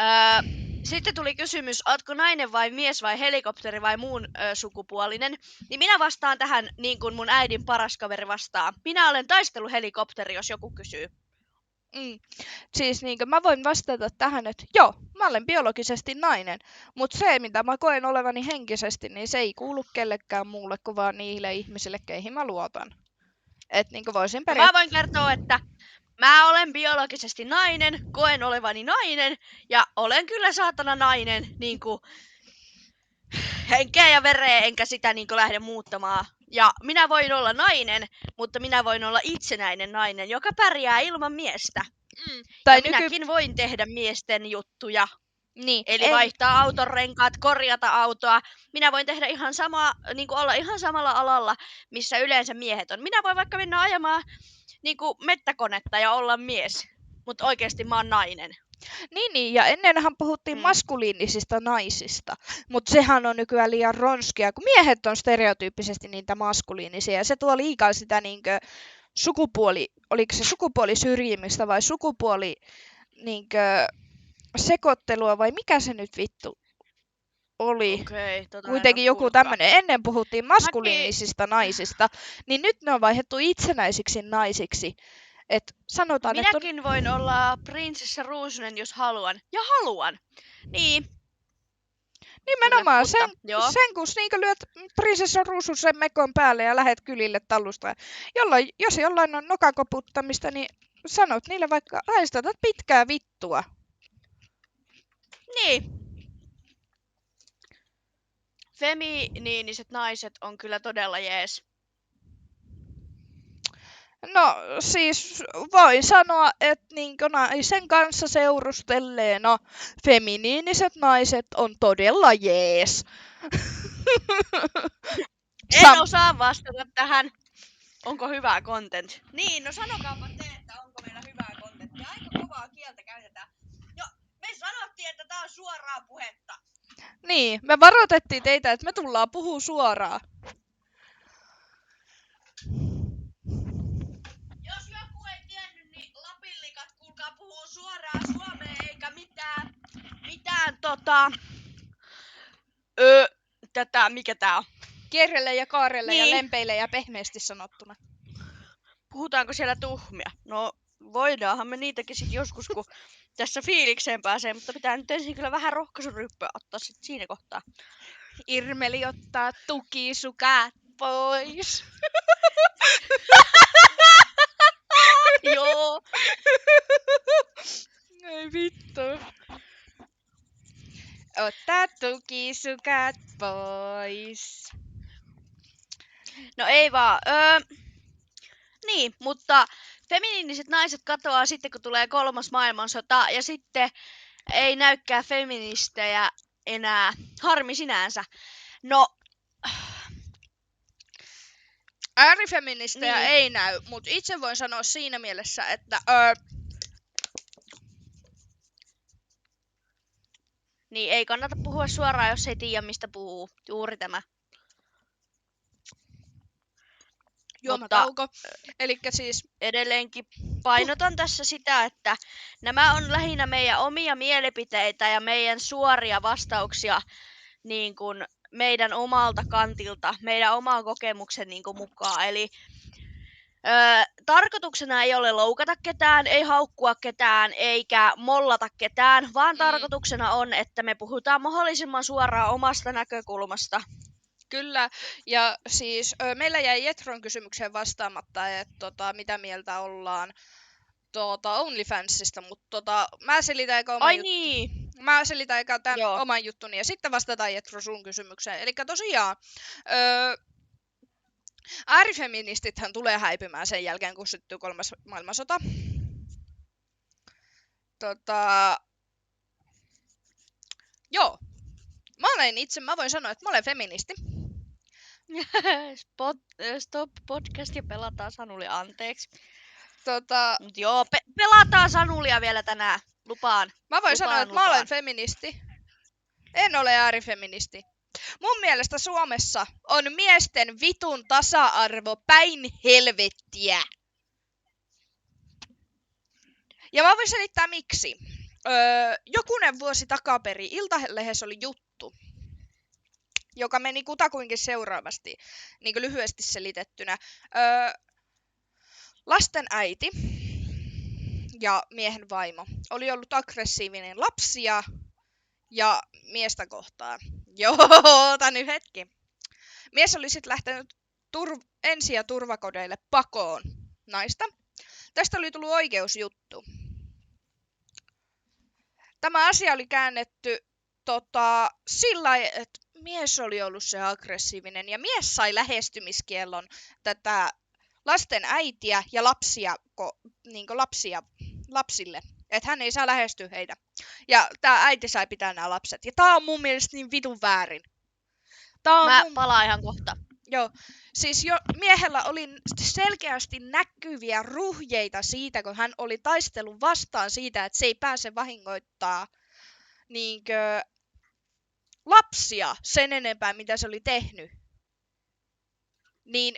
S1: Sitten tuli kysymys, ootko nainen vai mies vai helikopteri vai muun sukupuolinen. Niin minä vastaan tähän niin kuin mun äidin paras kaveri vastaa. Minä olen taisteluhelikopteri, jos joku kysyy.
S2: Siis niinkö mä voin vastata tähän, että joo, mä olen biologisesti nainen, mutta se mitä mä koen olevani henkisesti, niin se ei kuulu kellekään muulle kuin vaan niille ihmisille, keihin mä luotan. Et niinkö voisin
S1: No mä voin kertoa, että mä olen biologisesti nainen, koen olevani nainen ja olen kyllä saatana nainen niin kuin henkeä ja vereä, enkä sitä niin kuin lähde muuttamaan. Ja minä voin olla nainen, mutta minä voin olla itsenäinen nainen, joka pärjää ilman miestä. Ja minäkin voin tehdä miesten juttuja.
S2: Niin,
S1: Eli vaihtaa auton renkaat, korjata autoa. Minä voin tehdä ihan samaa, niin kuin olla ihan samalla alalla, missä yleensä miehet on. Minä voin vaikka mennä ajamaan niin kuin mettäkonetta ja olla mies. Mutta oikeasti mä oon nainen.
S2: Niin, ja ennenhän puhuttiin maskuliinisista naisista, mutta sehän on nykyään liian ronskia, kun miehet on stereotyyppisesti niitä maskuliinisia, ja se tuo liikaa sitä niinkö oliko se sukupuolisyrjimistä vai sukupuoli niinkö sekoittelua vai mikä se nyt vittu oli?
S1: Okei,
S2: Kuitenkin joku tämmöinen. Ennen puhuttiin maskuliinisista naisista, niin nyt ne on vaihdettu itsenäisiksi naisiksi. Et sanotaan,
S1: minäkin voin olla prinsessa Ruusunen, jos haluan. Ja haluan. Niin.
S2: Nimenomaan.
S1: Kyllä,
S2: sen kun niinkö lyöt prinsessa Ruususen mekon päälle ja lähet kylille tallusta. Jos jollain on nokakoputtamista, niin sanot niille vaikka haistatat pitkää vittua.
S1: Niin. Feminiiniset naiset on kyllä todella jees.
S2: No siis voin sanoa, että niinkö naisen kanssa seurustelleena feminiiniset naiset on todella jees.
S1: En osaa vastata tähän. Onko hyvää content? Niin, no sanokaapa te, että onko meillä hyvää contenttia. Aika kovaa kieltä käytetään. No, me sanottiin, että tää on suoraa puhetta.
S2: Niin, me varoitettiin teitä, että me tullaan puhua suoraan.
S1: Jos joku ei tiennyt, niin lapillikat kuulkaa puhuu suoraan suomea eikä mitään mikä tää on?
S2: Kierrelle ja kaarelle ja lempeille ja pehmeästi sanottuna.
S1: Puhutaanko siellä tuhmia? No voidaanhan me niitäkin sit joskus, kun tässä fiilikseen pääsee, mutta pitää nyt ensin kyllä vähän rohkaisuryppyä ottaa sit siinä kohtaa.
S2: Irmeli ottaa tukisukat pois.
S1: Joo.
S2: Ei vittu. Ottaa tukisukat pois.
S1: No ei vaan. Niin, mutta feminiiniset naiset katoaa sitten, kun tulee 3. maailmansota, ja sitten ei näykään feministejä enää. Harmi sinänsä. No,
S2: äärifeministejä ei näy, mutta itse voin sanoa siinä mielessä, että
S1: niin ei kannata puhua suoraan, jos ei tiedä, mistä puhuu. Juuri tämä.
S2: Juomatauko. Elikkä siis
S1: edelleenkin painotan tässä sitä, että nämä on lähinnä meidän omia mielipiteitä ja meidän suoria vastauksia niin kuin meidän omalta kantilta, meidän oman kokemuksen niin kuin mukaan. Eli tarkoituksena ei ole loukata ketään, ei haukkua ketään, eikä mollata ketään, vaan tarkoituksena on, että me puhutaan mahdollisimman suoraan omasta näkökulmasta.
S2: Kyllä, ja siis meillä jäi Jetron kysymykseen vastaamatta, että mitä mieltä ollaan OnlyFansista, mutta mä selitän eka tämän oman juttuni ja sitten vastataan Jetro sun kysymykseen. Eli tosiaan, äärifeministithän tulee häipymään sen jälkeen, kun syttyy 3. maailmansota. Joo. Mä voin sanoa, että mä olen feministi.
S1: Stop podcast ja pelataan Sanuli, anteeksi.
S2: Tota,
S1: Mut joo, pelataan Sanulia vielä tänään. Lupaan.
S2: mä voin sanoa, että mä olen feministi. En ole äärifeministi. Mun mielestä Suomessa on miesten vitun tasa-arvo päin helvettiä. Ja mä voin selittää miksi. Jokunen vuosi takaperi Iltalehdessä oli juttu, joka meni kutakuinkin seuraavasti, niin kuin lyhyesti selitettynä. Lasten äiti ja miehen vaimo oli ollut aggressiivinen lapsia ja miestä kohtaan. Joo, ota nyt hetki. Mies oli sitten lähtenyt ensi- ja turvakodeille pakoon naista. Tästä oli tullut oikeusjuttu. Tämä asia oli käännetty sillä lailla, että mies oli ollut se aggressiivinen ja mies sai lähestymiskiellon tätä lasten äitiä ja lapsille. Että hän ei saa lähestyä heitä. Ja tää äiti sai pitää nämä lapset. Ja tää on mun mielestä niin vitun väärin.
S1: Palaan ihan kohta.
S2: Joo, siis miehellä oli selkeästi näkyviä ruhjeita siitä, kun hän oli taistellut vastaan siitä, että se ei pääse vahingoittaa lapsia sen enempää, mitä se oli tehnyt. Niin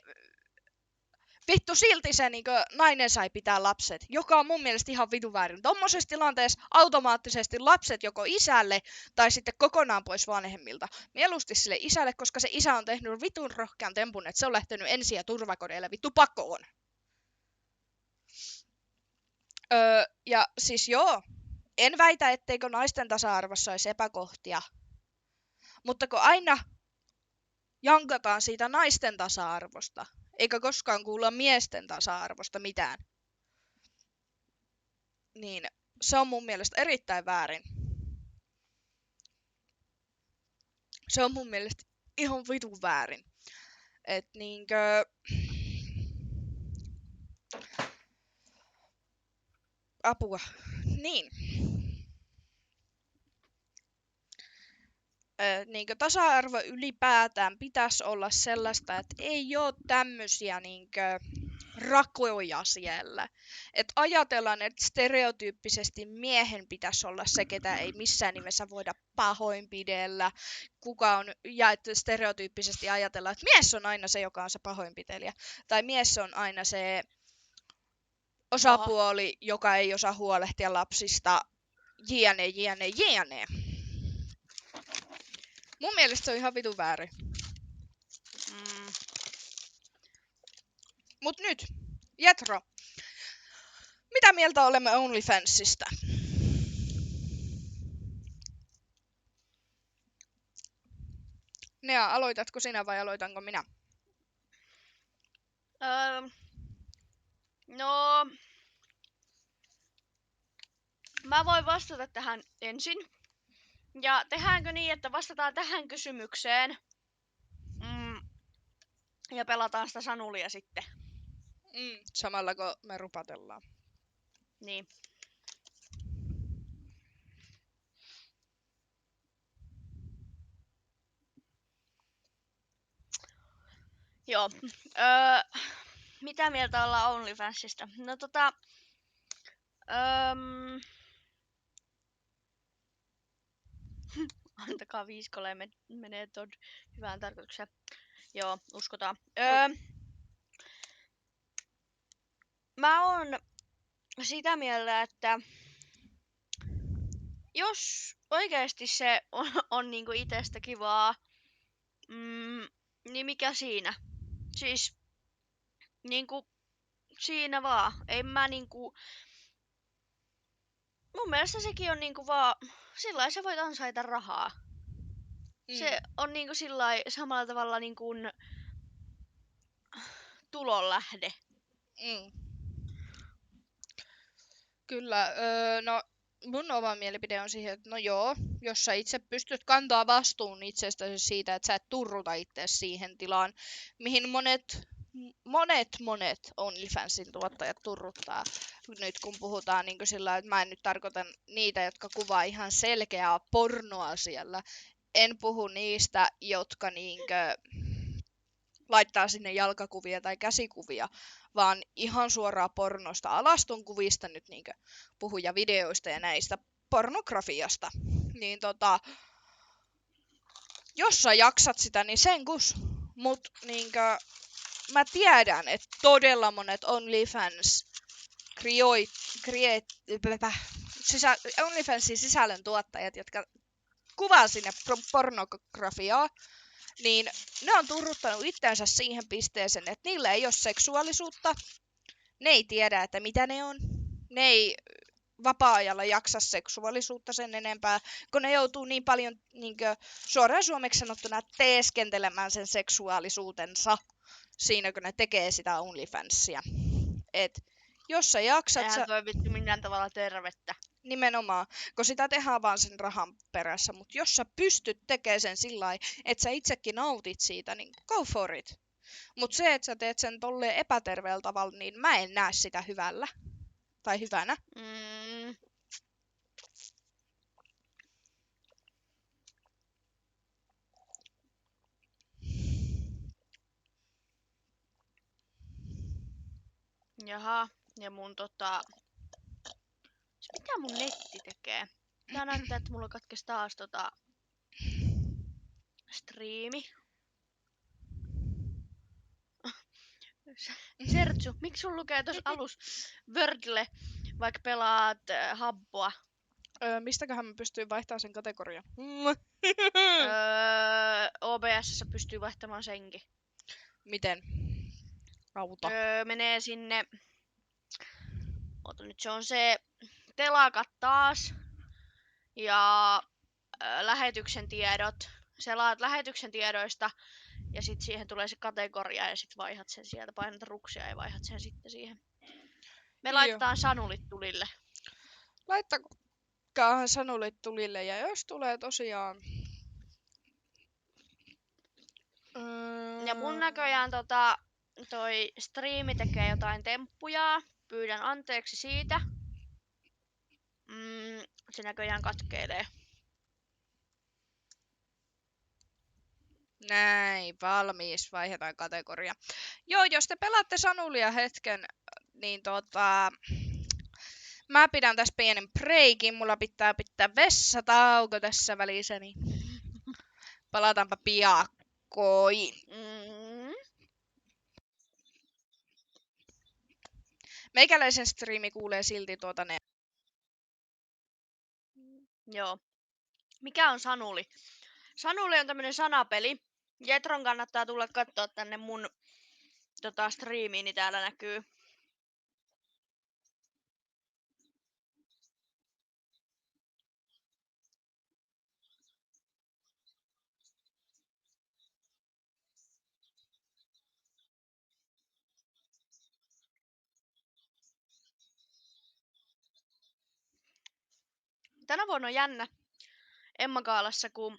S2: vittu silti se nainen sai pitää lapset, joka on mun mielestä ihan vitun väärin. Tommosessa tilanteessa automaattisesti lapset joko isälle tai sitten kokonaan pois vanhemmilta. Mieluusti sille isälle, koska se isä on tehnyt vitun rohkean tempun, että se on lähtenyt ensi- ja turvakodeille vittu pakoon. Ja siis joo, en väitä, etteikö naisten tasa-arvossa olisi epäkohtia. Mutta kun aina jankataan siitä naisten tasa-arvosta, eikä koskaan kuulla miesten tasa-arvosta mitään, niin se on mun mielestä erittäin väärin. Se on mun mielestä ihan vitun väärin. Et apua. Niin. Tasa-arvo ylipäätään pitäisi olla sellaista, että ei ole tämmöisiä rakoja siellä. Et ajatellaan, että stereotyyppisesti miehen pitäisi olla se, ketä ei missään nimessä voida pahoinpidellä. Ja että stereotyyppisesti ajatellaan, että mies on aina se, joka on se pahoinpitelijä. Tai mies on aina se osapuoli, joka ei osaa huolehtia lapsista. Jne. Mun mielestä se on ihan vitun väärin. Mut nyt, Jetro, mitä mieltä olemme OnlyFansista? Nea, aloitatko sinä vai aloitanko minä?
S1: No, mä voin vastata tähän ensin. Ja tehdäänkö niin, että vastataan tähän kysymykseen ja pelataan sitä Sanulia sitten?
S2: Samalla kun me rupatellaan.
S1: Niin. Joo. Mitä mieltä ollaan OnlyFansista? No antakaa 5 menee hyvään tarkoitukseen. Joo, uskotaan. Mä oon sitä mieltä, että jos oikeasti se on niinku itestä kivaa, niin mikä siinä? Siis niinku siinä vaan. Ei mä niinku... Mun mielestä sekin on niinku vaan... Sillain sä voit ansaita rahaa. Se on niinku sillain samalla tavalla niinku tulonlähde.
S2: Kyllä, no mun oma mielipide on siihen, että no joo, jos sä itse pystyt kantaa vastuun itsestäsi siitä, että sä et turruta itse siihen tilaan, mihin monet OnlyFansin tuottajat turruttaa nyt kun puhutaan niin sillä, että mä en nyt tarkoita niitä, jotka kuvaa ihan selkeää pornoa siellä. En puhu niistä, jotka niinkö laittaa sinne jalkakuvia tai käsikuvia, vaan ihan suoraan pornosta, alastonkuvista nyt niinkö puhuja videoista ja näistä pornografiasta. Niin jos sä jaksat sitä, niin senkus. Mut niinkö mä tiedän, että todella monet OnlyFans OnlyFansin sisällöntuottajat, jotka kuvaa sinne pornografiaa, niin ne on turruttanut itseänsä siihen pisteeseen, että niillä ei ole seksuaalisuutta, ne ei tiedä, että mitä ne on, ne ei vapaa-ajalla jaksa seksuaalisuutta sen enempää, kun ne joutuu niin paljon suoraan suomeksi sanottuna teeskentelemään sen seksuaalisuutensa siinä, kun ne tekee sitä OnlyFansia. Et jos sä jaksat...
S1: Eihän toi vittu millään tavalla tervettä.
S2: Nimenomaan, kun sitä tehdään vaan sen rahan perässä, mutta jos sä pystyt tekemään sen sillä lailla, että sä itsekin nautit siitä, niin go for it. Mutta se, että sä teet sen tolleen epäterveellä tavalla, niin mä en näe sitä hyvällä. Tai hyvänä.
S1: Jaha, ja mun mitä mun netti tekee? Tää näyttää, että mulla katkesi taas striimi. Sertsu, miksi sun lukee tuossa alus Wordle, vaikka pelaat Habboa?
S2: Mistäköhän mä pystyin vaihtamaan sen kategorian?
S1: OBS:ssä pystyy vaihtamaan senkin.
S2: Miten? Auto.
S1: Menee sinne. Ota nyt, se on se telakat taas. Ja lähetyksen tiedot. Selaat lähetyksen tiedoista. Ja sit siihen tulee se kategoria ja sit vaihdat sen sieltä. Painat ruksia ja vaihdat sen sitten siihen. Me laitetaan sanulit tulille.
S2: Laittakaa sanulit tulille ja jos tulee tosiaan...
S1: Ja mun näköjään toi striimi tekee jotain temppuja. Pyydän anteeksi siitä. Se näköjään katkeilee.
S2: Näin, valmis, vaihdetaan kategoria. Joo, jos te pelaatte sanulia hetken, niin mä pidän tässä pienen breikin, mulla pitää vessatauko tässä välissä, niin palataanpa piakkoin. Meikäläisen striimi kuulee silti ne.
S1: Joo. Mikä on sanuli? Sanuli on tämmönen sanapeli. Jetron kannattaa tulla katsoa tänne mun striimiin, niin täällä näkyy. Tänä vuonna on jännä Emma Gaalassa, kun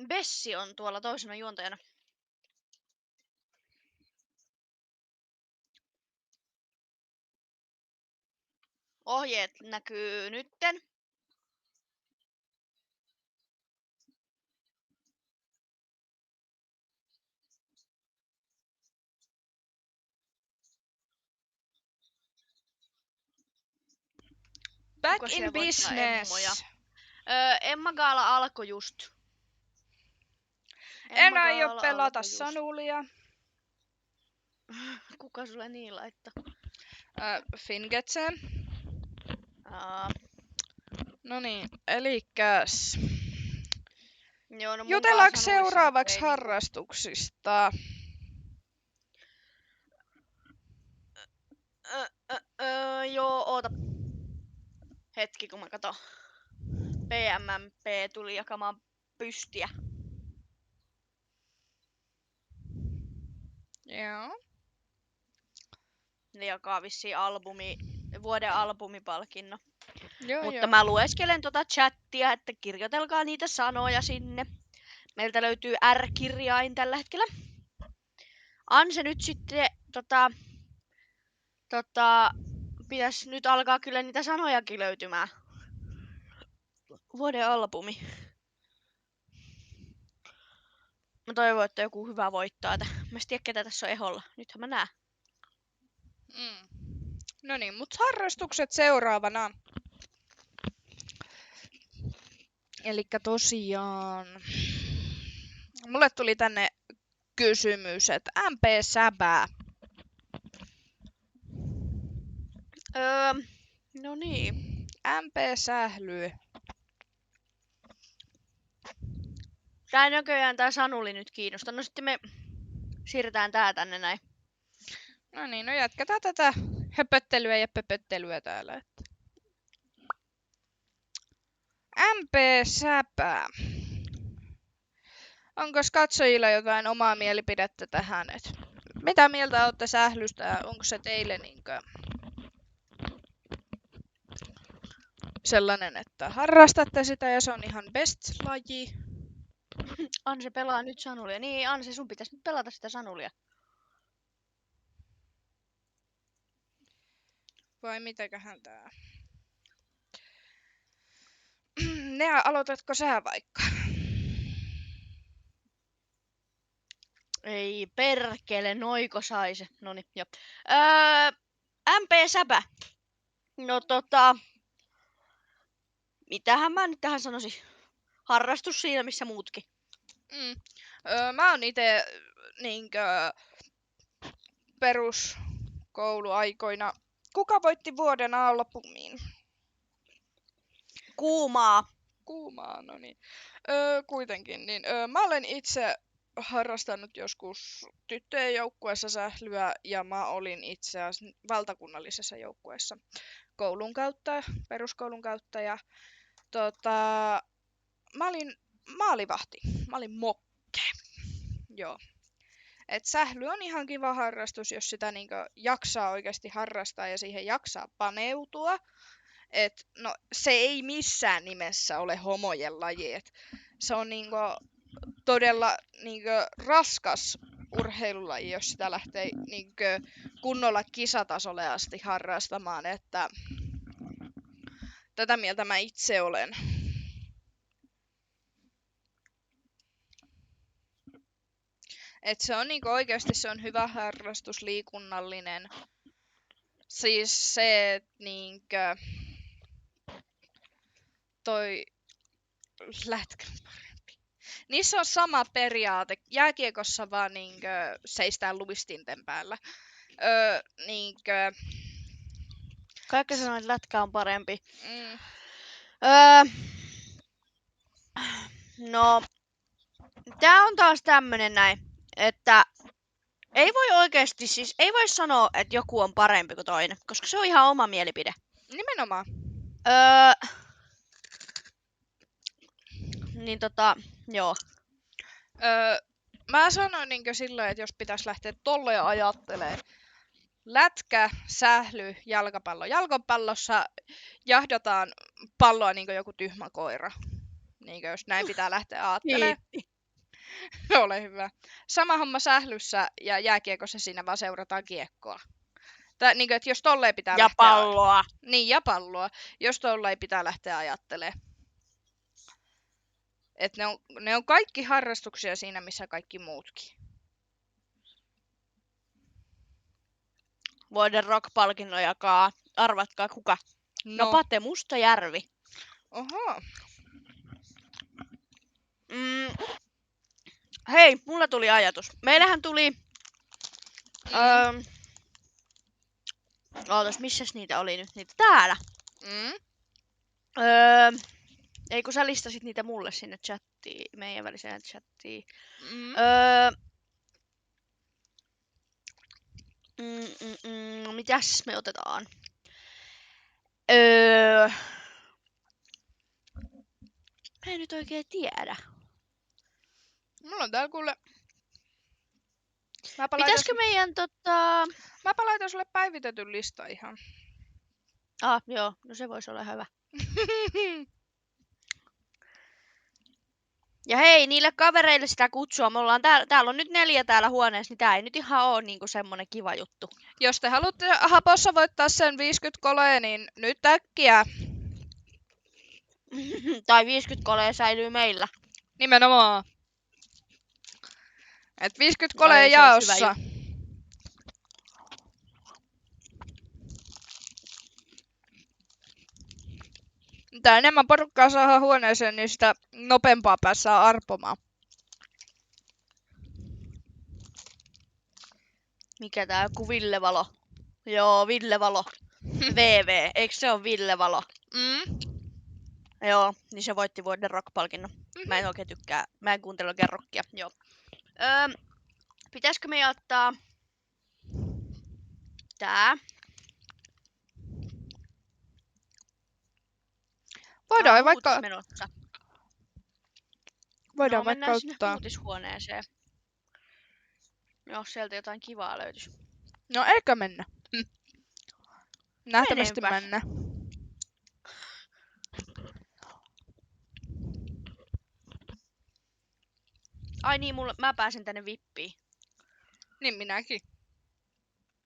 S1: Bessi on tuolla toisena juontajana. Ohjeet näkyy nytten.
S2: Back in business.
S1: Emma Gaala alkoi just.
S2: En aio pelata sanulia.
S1: Kuka sulle niin laittoi?
S2: Fingetse. No niin, elikäs.
S1: Joo, no
S2: jutellaanko seuraavaksi harrastuksista?
S1: Joo, oota. Hetki, kun mä katon. PMMP tuli jakamaan pystiä.
S2: Joo.
S1: Ne jakaa vissiin vuoden albumipalkinnon.
S2: Joo,
S1: mutta mä lueskelen chattia, että kirjoitelkaa niitä sanoja sinne. Meiltä löytyy R-kirjain tällä hetkellä. Anse nyt sitten pitäis nyt alkaa kyllä niitä sanojakin löytymään. Vuoden albumi. Mä toivon, että joku hyvä voittaa. Mä en tiedä, ketä tässä on eholla. Nythän mä näen.
S2: No niin, mutta harrastukset seuraavana. Elikkä tosiaan, mulle tuli tänne kysymys, että MP-säbää.
S1: No niin.
S2: MP-sähly.
S1: Tää näköjään tää Sanuli nyt kiinnostaa. No sitten me siirretään tää tänne näin.
S2: No niin, no jatketaan tätä höpöttelyä ja pöpöttelyä täällä. MP-säpää. Onko katsojilla jotain omaa mielipidettä tähän? Et mitä mieltä olette sählystä ja onko se teille niinkö sellainen, että harrastatte sitä ja se on ihan best-laji?
S1: Anse pelaa nyt Sanulia. Niin, Anse, sun pitäisi nyt pelata sitä Sanulia.
S2: Vai mitäköhän tää? Nea, aloitatko sä vaikka?
S1: Ei perkele, noiko sai se. Noniin, joo. MP-säpä. No mitähän mä nyt tähän sanoisin? Harrastus siinä missä muutkin.
S2: Mä oon ite niinkö peruskouluaikoina. Kuka voitti vuoden aallopumiin?
S1: Kuumaa.
S2: No niin. Kuitenkin, niin mä olen itse harrastanut joskus tyttöjen joukkueessa sählyä ja mä olin itse asiassa valtakunnallisessa joukkueessa koulun kautta, peruskoulun kautta ja mä olin maalivahti, mä olin mokke. Joo. Et sähly on ihan kiva harrastus, jos sitä niinkö jaksaa oikeasti harrastaa ja siihen jaksaa paneutua. Et, no, se ei missään nimessä ole homojen laji. Et se on niinkö todella niinkö raskas urheilulaji, jos sitä lähtee niinkö kunnolla kisatasolle asti harrastamaan. Että tätä mieltä mä itse olen. Et se on niinku oikeasti se on hyvä harrastus, liikunnallinen. Siis se, että niinkö toi lätkä parempi. Niissä on sama periaate. Jääkiekossa vaan niinkö seistään luistinten päällä. Niinkö
S1: Kaikki sanoo, että lätkä on parempi. No, tää on taas tämmönen näin, että ei voi oikeesti siis, ei voi sanoa, että joku on parempi kuin toinen, koska se on ihan oma mielipide.
S2: Nimenomaan.
S1: Niin joo.
S2: Mä sanoin niinkö silloin, että jos pitäisi lähteä tolleen ajattelemaan. Lätkä, sähly, jalkapallo. Jalkapallossa jahdataan palloa niinkö joku tyhmä koira. Niinkö jos näin pitää lähteä ajattelemaan. Ole hyvä. Sama homma sählyssä ja jääkiekossa siinä vaan seurataan kiekkoa. Tai niinkö, että jos tolleen pitää
S1: ja
S2: lähteä...
S1: palloa.
S2: Niin, ja palloa. Jos tolleen pitää lähteä ajattelemaan. Et ne on kaikki harrastuksia siinä, missä kaikki muutkin.
S1: Vuoden rock-palkinnon jakaa. Arvatkaa kuka. No Pate Mustajärvi.
S2: Oho.
S1: Hei, mulla tuli ajatus. Meillähän tuli... Ootas, missäs niitä oli nyt? Niitä täällä. Ei kun sä listasit niitä mulle sinne chattiin, meidän väliseen chattiin. Mitäs me otetaan? Mä en nyt oikein tiedä.
S2: Mulla on täällä kuule...
S1: Pitäisikö meidän
S2: Mäpä laitan sulle päivitetyn lista ihan.
S1: Joo, no se voisi olla hyvä. Ja hei, niille kavereille sitä kutsua. Me ollaan täällä on nyt 4 täällä huoneessa, niin tää ei nyt ihan oo niinku semmonen kiva juttu.
S2: Jos te haluatte Hapossa voittaa sen 50 kolea, niin nyt äkkiä.
S1: Tai 50 kolea säilyy meillä.
S2: Nimenomaan. Et 50
S1: No
S2: kolea
S1: ei, se olisi hyvä
S2: jaossa. Mitä enemmän porukkaa saadaan huoneeseen, niin sitä nopeampaa päässään arpomaan.
S1: Mikä tää joku Ville Valo? Joo, Ville Valo. VV, eikö se on Ville Valo? Joo, niin se voitti vuoden rock-palkinnon. Mä en oikein tykkää, mä en kuuntele oikein rockia. Joo. Pitäisikö me ottaa tää?
S2: Voidaan vaikka,
S1: Uutismenossa.
S2: voidaan vaikka
S1: mennään sinne
S2: ottaa.
S1: uutishuoneeseen. Jos sieltä jotain kivaa löytyisi.
S2: No eikö mennä? Nähtävästi
S1: Menenpäs.
S2: mennä.
S1: Ai niin, mä pääsen tänne vippiin.
S2: Niin minäkin.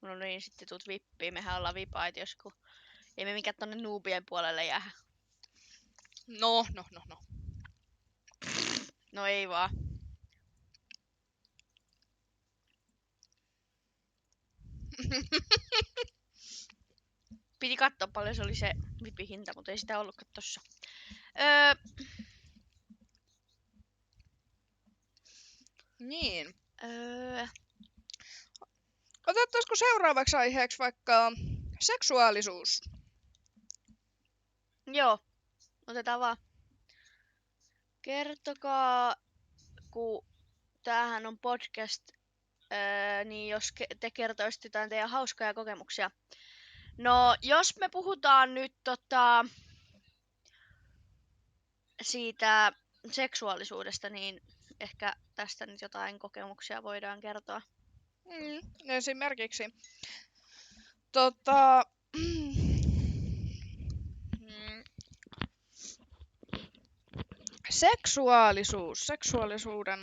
S1: No niin, sitten tuut vippiin. Mehän ollaan vipaitiossa, kun ei me mikään tonne noobien puolelle jää.
S2: No.
S1: No ei vaan. Piti katsoa paljon se oli se vipihinta, mutta ei sitä ollutkaan tossa.
S2: Niin.
S1: Öö,
S2: Otettaisiko seuraavaksi aiheeksi vaikka seksuaalisuus?
S1: joo, otetaan vaan. Kertokaa, kun tämähän on podcast, niin jos te kertoisitte jotain teidän hauskoja kokemuksia. No, jos me puhutaan nyt siitä seksuaalisuudesta, niin ehkä tästä nyt jotain kokemuksia voidaan kertoa.
S2: Esimerkiksi. Seksuaalisuus, seksuaalisuuden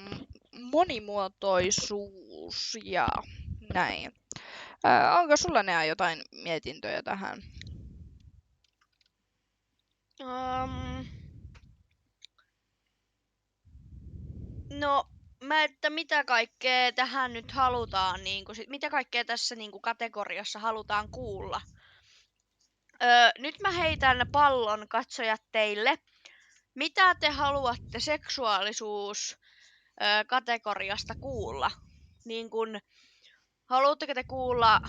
S2: monimuotoisuus ja näin. Onko sulla Nea jotain mietintöjä tähän?
S1: No, että mitä kaikkea tähän nyt halutaan, mitä kaikkea tässä kategoriassa halutaan kuulla. Nyt mä heitän pallon katsojat teille. Mitä te haluatte seksuaalisuus kategoriasta kuulla? Niin kun, haluatteko te kuulla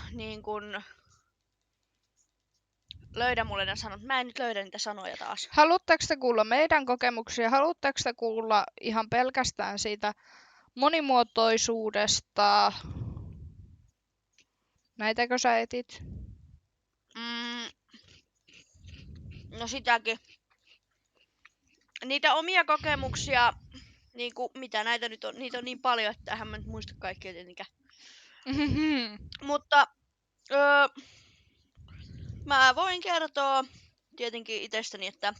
S1: löydä mulle ne sanat. Mä en nyt löydä niitä sanoja taas.
S2: Haluatteko te kuulla meidän kokemuksia? Haluatteko te kuulla ihan pelkästään siitä monimuotoisuudesta? Näitäkö sä etit?
S1: No sitäkin. Niitä omia kokemuksia, mitä näitä nyt on, niitä on niin paljon, että eihän mä nyt muista kaikkia tietenkään. Mutta mä voin kertoa tietenkin itsestäni, että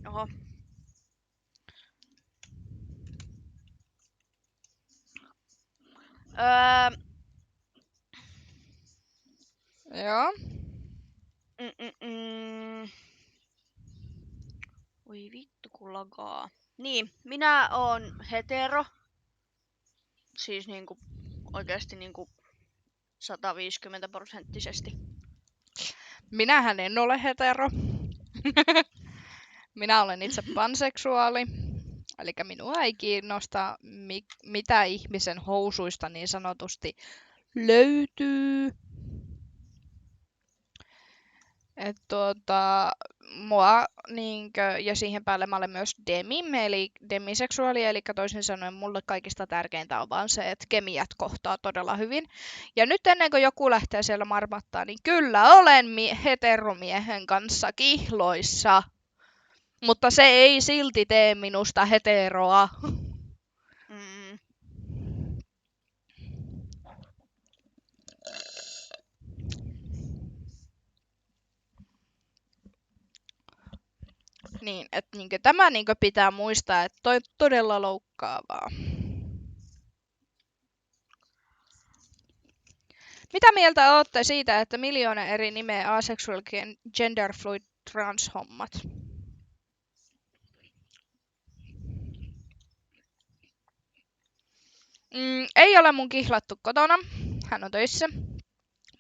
S1: oho.
S2: Joo.
S1: Oi vittu kun lagaa. Niin, minä oon hetero. Siis oikeesti 150%.
S2: Minähän en ole hetero. Minä olen itse panseksuaali. Eli minua ei kiinnosta, mitä ihmisen housuista niin sanotusti löytyy. Mua ja siihen päälle mä olen myös eli demiseksuaali, eli toisin sanoen mulle kaikista tärkeintä on vaan se, että kemiat kohtaa todella hyvin. Ja nyt ennen kuin joku lähtee siellä marmattaa, niin kyllä olen heteromiehen kanssa kihloissa. Mutta se ei silti tee minusta heteroa. Niin, että niin tämä niin pitää muistaa, että toi on todella loukkaavaa. Mitä mieltä olette siitä, että 1 000 000 eri nimeä asexual, gender fluid, trans hommat? Ei ole mun kihlattu kotona. Hän on töissä.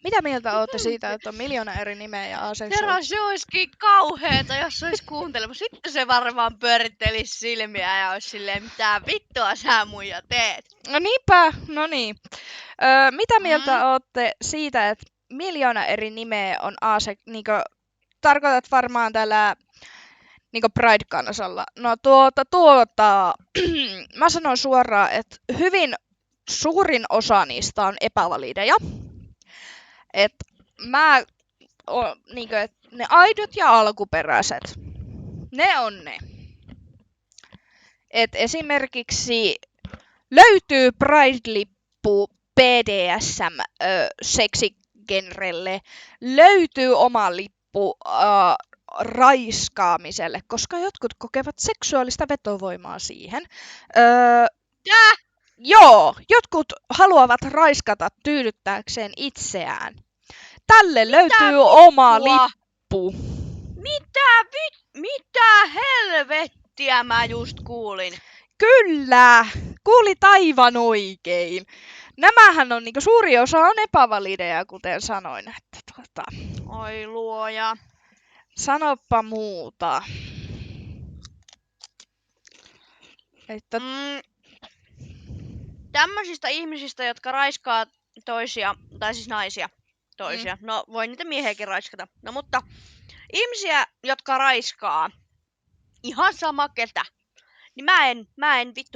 S2: Mitä mieltä olette siitä, että on 1 000 000 eri nimeä ja asexual?
S1: Herra, se olisikin kauheeta, jos se olisi kuuntelemassa. Sitten se varmaan pyörittelisi silmiä ja olisi silleen, mitä vittua sä muija teet.
S2: No niinpä, no niin. Mitä mieltä olette siitä, että 1 000 000 eri nimeä on niinku, tarkoitat varmaan tällä niinku Pride-kansalla. No mä sanon suoraan, että hyvin suurin osa niistä on epävalideja. Että niinku, et ne aidot ja alkuperäiset, ne on ne. Et esimerkiksi löytyy Pride-lippu BDSM-seksigenrelle, löytyy oma lippu raiskaamiselle, koska jotkut kokevat seksuaalista vetovoimaa siihen. Joo, jotkut haluavat raiskata tyydyttääkseen itseään. Tälle löytyy oma lippu.
S1: Mitä helvettiä mä just kuulin?
S2: Kyllä, kuulit aivan oikein. Nämähän on niinku suuri osa on epävalideja, kuten sanoin. Että,
S1: Oi luoja.
S2: Sanoppa muuta. Että...
S1: Tämmöisistä ihmisistä, jotka raiskaa toisia, tai siis naisia toisia. No voi niitä miehiäkin raiskata. No mutta ihmisiä, jotka raiskaa, ihan sama ketä. Niin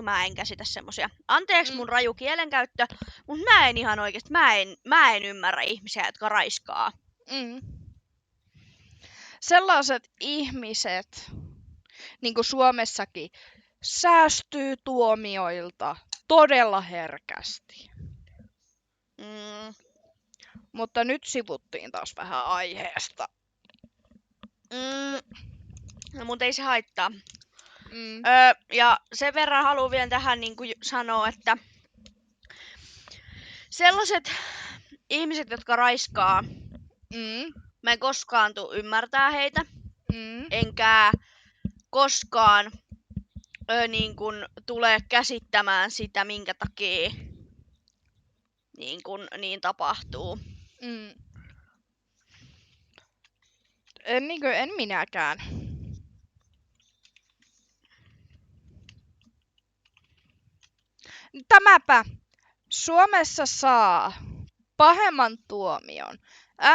S1: mä en käsitä semmosia. Anteeksi mun raju kielenkäyttö, mutta mä en ihan oikeesti, mä en ymmärrä ihmisiä, jotka raiskaa.
S2: Sellaiset ihmiset, niin kuin Suomessakin, säästyy tuomioilta todella herkästi. Mutta nyt sivuttiin taas vähän aiheesta.
S1: No, mutta ei se haittaa. Ja sen verran haluan vielä tähän niin kuin sanoa, että sellaiset ihmiset, jotka raiskaa, mä en koskaan tule ymmärtää heitä, enkä koskaan niin kuin tule käsittämään sitä, minkä takia niin tapahtuu.
S2: En minäkään. Tämäpä. Suomessa saa pahemman tuomion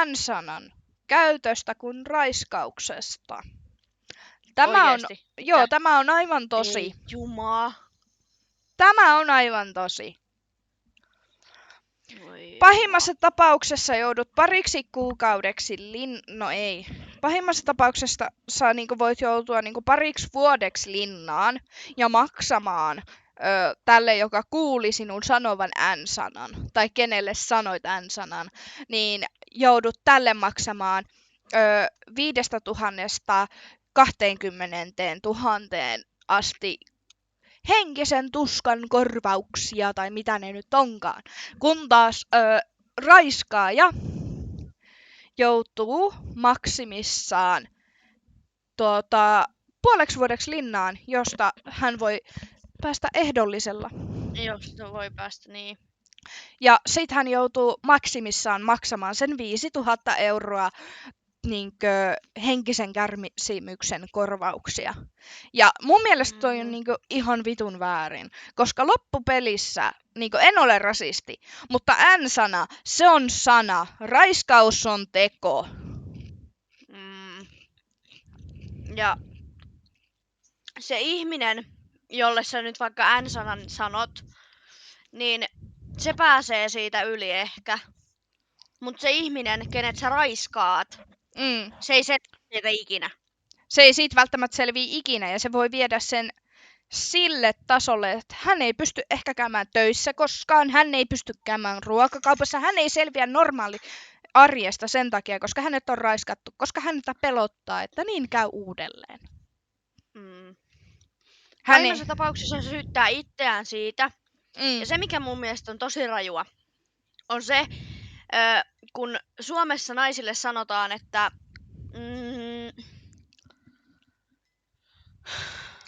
S2: N-sanan käytöstä kuin raiskauksesta. Tämä on aivan tosi.
S1: Ei, Jumaa.
S2: Tämä on aivan tosi. Pahimmassa tapauksessa joudut pariksi kuukaudeksi Pahimmassa tapauksessa voit joutua pariksi vuodeksi linnaan ja maksamaan tälle, joka kuuli sinun sanovan N-sanan, tai kenelle sanoit N-sanan, niin joudut tälle maksamaan 5 000 20 000 asti henkisen tuskan korvauksia, tai mitä ne nyt onkaan. Kun taas raiskaaja joutuu maksimissaan puoleksi vuodeksi linnaan, josta hän voi päästä ehdollisella.
S1: Josta voi päästä, niin.
S2: Ja sit hän joutuu maksimissaan maksamaan sen 5 000 euroa henkisen kärsimyksen korvauksia. Ja mun mielestä toi on ihan vitun väärin, koska loppupelissä, en ole rasisti, mutta N-sana, se on sana, raiskaus on teko.
S1: Ja se ihminen, jolle sä nyt vaikka N-sanan sanot, niin se pääsee siitä yli ehkä. Mutta se ihminen, kenet sä raiskaat, se ei selviä ikinä.
S2: Se ei siitä välttämättä selviä ikinä, ja se voi viedä sen sille tasolle, että hän ei pysty ehkä käymään töissä koskaan, hän ei pysty käymään ruokakaupassa, hän ei selviä normaali arjesta sen takia, koska hänet on raiskattu, koska häntä pelottaa, että niin käy uudelleen.
S1: Pahimmassa tapauksessa se syyttää itseään siitä.
S2: Mm.
S1: Ja se, mikä mun mielestä on tosi rajua, on se, kun Suomessa naisille sanotaan, että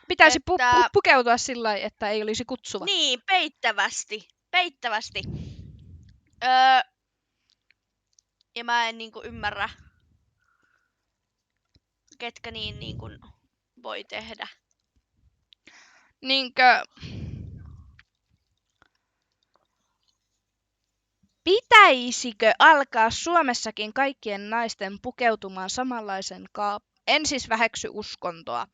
S2: Pitäisi
S1: että
S2: pukeutua sillä lailla, että ei olisi kutsuva.
S1: niin, peittävästi. Ja mä en niinku ymmärrä, ketkä niin niinku voi tehdä.
S2: Niinkö... Pitäisikö alkaa Suomessakin kaikkien naisten pukeutumaan samanlaisen en siis väheksy uskontoa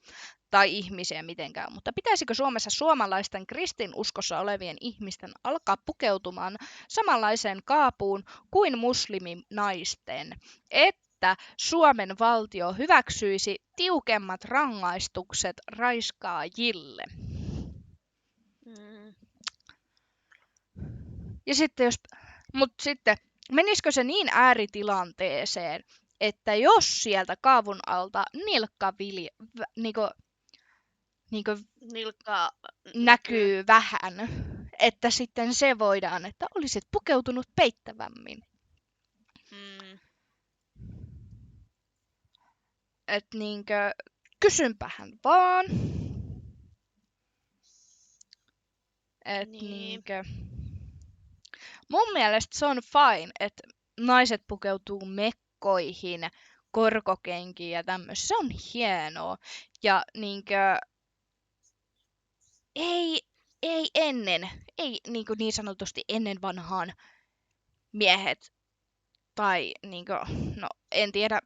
S2: tai ihmisiä mitenkään, mutta pitäisikö Suomessa suomalaisten kristinuskossa olevien ihmisten alkaa pukeutumaan samanlaiseen kaapuun kuin musliminaisten, että Suomen valtio hyväksyisi tiukemmat rangaistukset raiskaajille? Ja sitten sitten, menisikö se niin ääritilanteeseen, että jos sieltä kaavun alta
S1: Nilkka
S2: näkyy vähän, että sitten se voidaan, että olisit pukeutunut peittävämmin. Et kysynpähän vaan. Et mun mielestä se on fine, että naiset pukeutuu mekkoihin, korkokenkiin ja tämmöistä. Se on hienoa. Ja ei niin sanotusti ennen vanhaan miehet tai no en tiedä.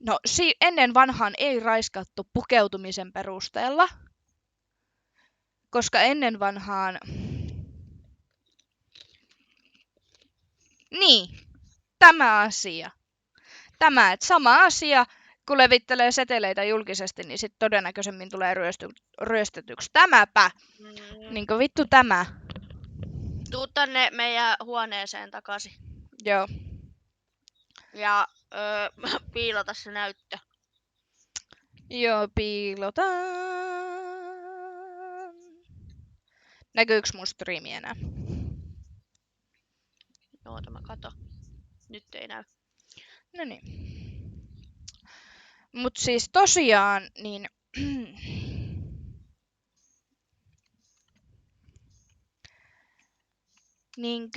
S2: No ennen vanhaan ei raiskattu pukeutumisen perusteella, koska ennen vanhaan tämä asia. Että sama asia, kun levittelee seteleitä julkisesti, niin sitten todennäköisemmin tulee ryöstetyksi. Tämäpä. Vittu tämä.
S1: Tuu tänne meidän huoneeseen takaisin.
S2: Joo.
S1: Ja piilota se näyttö.
S2: Joo, piilotaan. Näkyykö mun striimi enää?
S1: Oota, mä kato. Nyt ei näy.
S2: Noniin. Mut siis tosiaan, niin...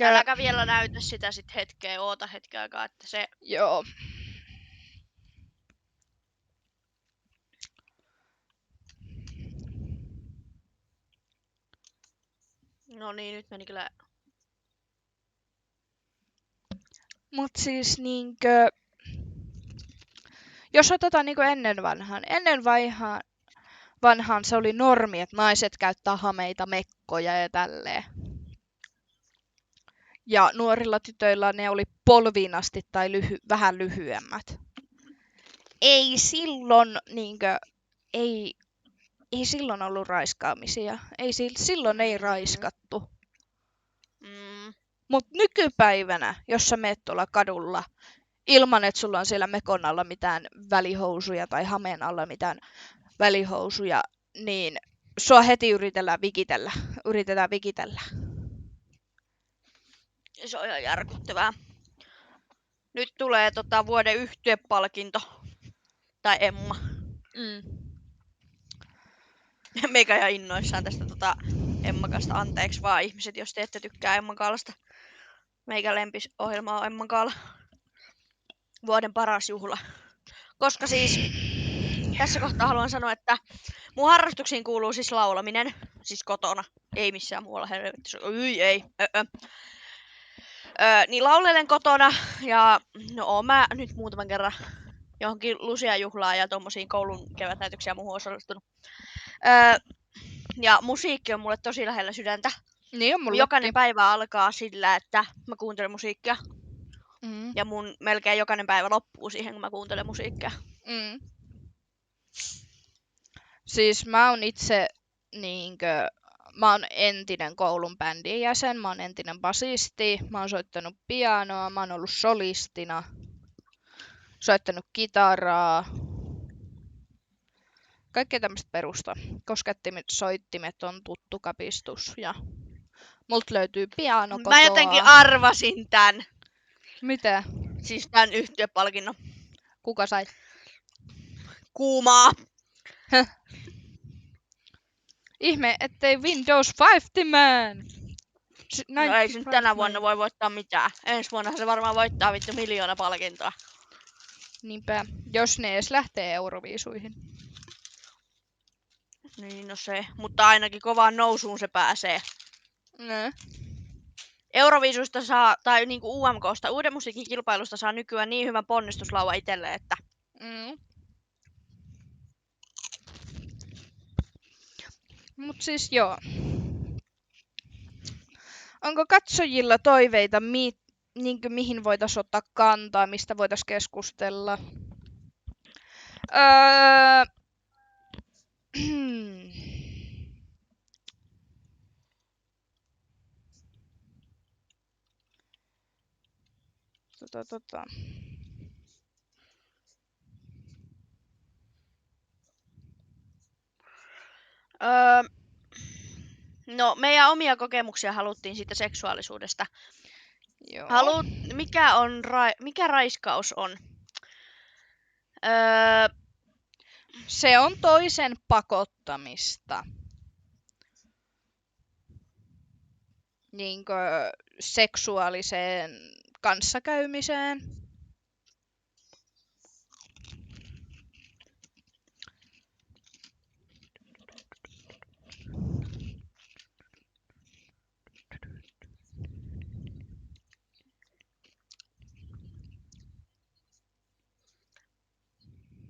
S1: Äläkä vielä näytä sitä sit hetkeä, oota hetken aikaa, että se...
S2: Joo.
S1: No niin, nyt meni kyllä...
S2: Mut siis jos otetaan ennen vanhaan se oli normi, että naiset käyttää hameita, mekkoja ja tälleen. Ja nuorilla tytöillä ne oli polviin asti tai vähän lyhyemmät. Ei silloin ei silloin ollut raiskaamisia. Silloin ei raiskattu. Mut nykypäivänä, jos sä meet tuolla kadulla, ilman että sulla on siellä mekon alla mitään välihousuja tai hameen alla mitään välihousuja, niin sua heti yritetään vikitellä.
S1: Se on ihan järkyttävää. Nyt tulee vuoden yhtyepalkinto. Tai Emma. Meikä ihan innoissaan tästä Emmakasta. Anteeksi vaan ihmiset, jos te ette tykkää Emmakaalasta. Meikä lempisohjelma on Emmakaala. Vuoden paras juhla. Koska siis tässä kohtaa haluan sanoa, että mun harrastuksiin kuuluu siis laulaminen. Siis kotona. Ei missään muualla helvetissä. Ei. Niin laulelen kotona ja no oon mä nyt muutaman kerran johonkin Lucia-juhlaan ja tommosiin koulun kevätnäytöksiä ja muuhun osallistunut. Ja musiikki on mulle tosi lähellä sydäntä.
S2: Niin on
S1: jokainen päivä alkaa sillä, että mä kuuntelen musiikkia. Ja mun melkein jokainen päivä loppuu siihen, kun mä kuuntelen musiikkia.
S2: Siis mä oon itse mä oon entinen koulun bändin jäsen, mä oon entinen basisti, mä oon soittanut pianoa, mä oon ollut solistina, soittanut kitaraa, Kaikkea tämmöistä perusta. Koskettimet, soittimet on tuttu kapistus ja multa löytyy piano
S1: Mä jotenkin
S2: kotoa.
S1: arvasin tän.
S2: Mitä?
S1: Siis tän yhtiöpalkinnon.
S2: Kuka sai?
S1: Kuumaa.
S2: Ihme, ettei Windows 50
S1: No ei se nyt tänä vuonna voi voittaa mitään. Ensi vuonna se varmaan voittaa vittu 1 miljoona palkintoa.
S2: Niinpä, jos ne edes lähtee Euroviisuihin.
S1: Niin no se, mutta ainakin kovaan nousuun se pääsee.
S2: Ne.
S1: Euroviisusta saa, tai niinku UMKsta, uuden musiikin kilpailusta saa nykyään niin hyvän ponnistuslauan itselle, että...
S2: Mut siis joo. Onko katsojilla toiveita, mihin voitaisiin ottaa kantaa, mistä voitaisiin keskustella?
S1: No, meidän omia kokemuksia haluttiin siitä seksuaalisuudesta.
S2: Joo.
S1: Mikä raiskaus on?
S2: Se on toisen pakottamista. Niinkö seksuaaliseen kanssakäymiseen.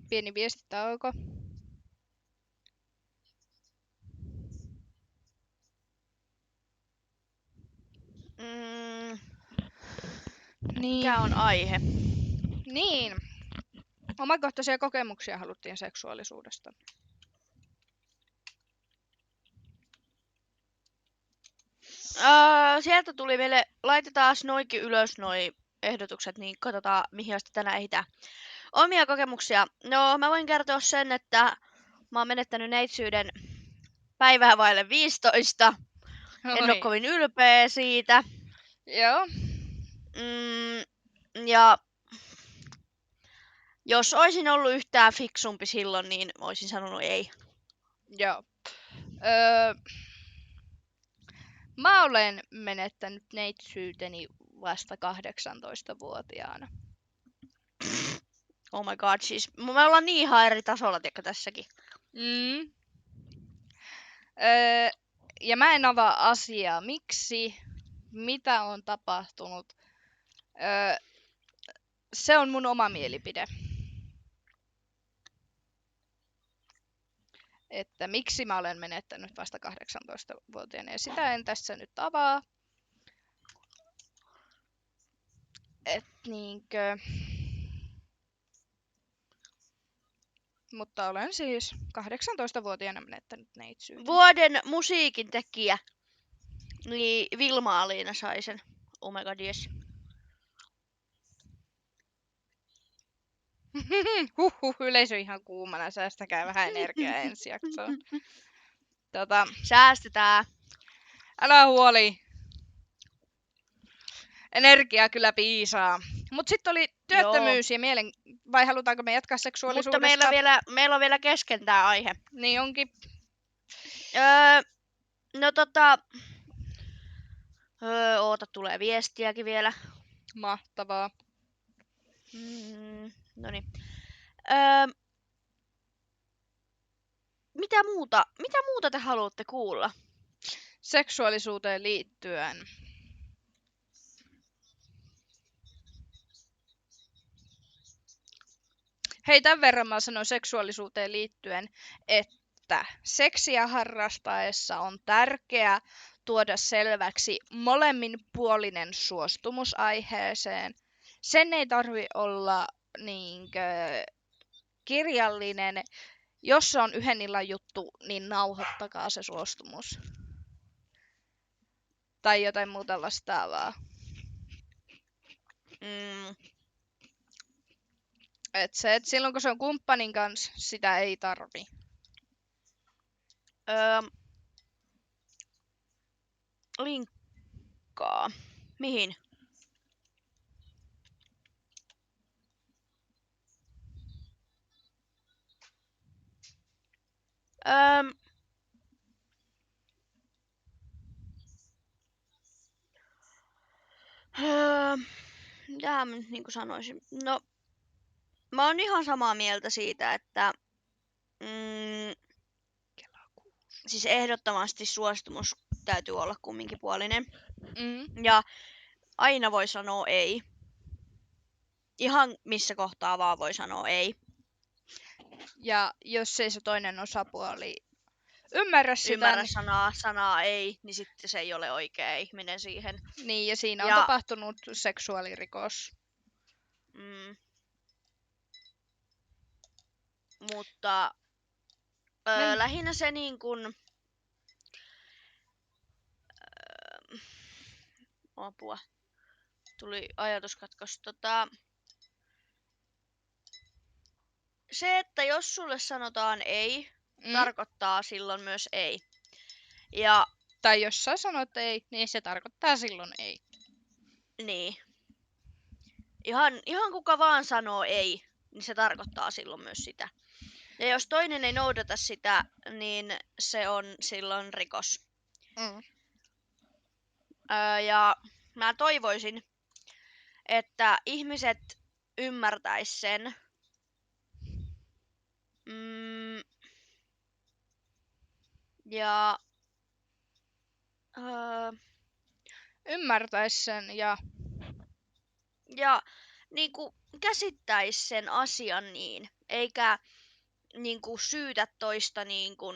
S2: Pieni viestitauko.
S1: Mikä on aihe?
S2: Niin. Omakohtaisia kokemuksia haluttiin seksuaalisuudesta.
S1: Sieltä tuli meille, laitetaan noikin ylös noi ehdotukset, niin katsotaan mihin asti tänään ehditään. Omia kokemuksia. No, mä voin kertoa sen, että mä oon menettänyt neitsyyden päivää vaille 15. En ole kovin ylpeä siitä.
S2: Joo.
S1: Ja jos olisin ollut yhtään fiksumpi silloin, niin olisin sanonut ei.
S2: Joo. Mä olen menettänyt neitsyyteni vasta 18-vuotiaana.
S1: Oh my god, siis me ollaan niin ihan eri tasolla tiedätkö tässäkin.
S2: Ja mä en avaa asiaa. Miksi? Mitä on tapahtunut? Se on mun oma mielipide. Että miksi mä olen menettänyt vasta 18-vuotiaana. Ja sitä en tässä nyt avaa. Mutta olen siis 18-vuotiaana menettänyt neitsyyden.
S1: Vuoden musiikin tekijä. Niin Vilma-Aliina sai sen. Oh my god, yes.
S2: Yleisö ihan kuumana. Säästäkää vähän energiaa ensi jaksoon.
S1: Säästetään.
S2: Älä huoli. Energiaa kyllä piisaa. Mut sit oli työttömyys ja vai halutaanko me jatkaa seksuaalisuudesta?
S1: Mutta meillä on vielä kesken tää aihe.
S2: Niin onkin.
S1: Oota, tulee viestiäkin vielä.
S2: Mahtavaa.
S1: Noniin. Mitä muuta te haluatte kuulla?
S2: Seksuaalisuuteen liittyen. Hei, tämän verran mä sanon seksuaalisuuteen liittyen, että seksiä harrastaessa on tärkeää tuoda selväksi molemminpuolinen suostumus aiheeseen. Sen ei tarvi olla kirjallinen. Jos se on yhden illan juttu, niin nauhoittakaa se suostumus. Tai jotain muuta vastaavaa. Et silloin kun se on kumppanin kanssa, sitä ei tarvi.
S1: Öö, linkkaa. Mihin? Öö, mitähän mä nyt niinku sanoisin? No, mä oon ihan samaa mieltä siitä, että siis ehdottomasti suostumus täytyy olla kumminkinpuolinen. Ja aina voi sanoa ei. Ihan missä kohtaa vaan voi sanoa ei.
S2: Ja jos ei se toinen osapuoli ymmärrä sitä,
S1: sanaa ei, niin sitten se ei ole oikea ihminen siihen.
S2: Niin, ja siinä on tapahtunut seksuaalirikos.
S1: Mutta lähinnä se niin kuin... apua. Tuli ajatuskatkos. Se, että jos sulle sanotaan ei, tarkoittaa silloin myös ei. Ja,
S2: tai jos sä sanot ei, niin se tarkoittaa silloin ei.
S1: Niin. Ihan kuka vaan sanoo ei, niin se tarkoittaa silloin myös sitä. Ja jos toinen ei noudata sitä, niin se on silloin rikos. Ja mä toivoisin, että ihmiset ymmärtäis sen. Ja
S2: ymmärtäis sen
S1: ja niinku käsittäis sen asian niin, eikä niinku syytä toista niinku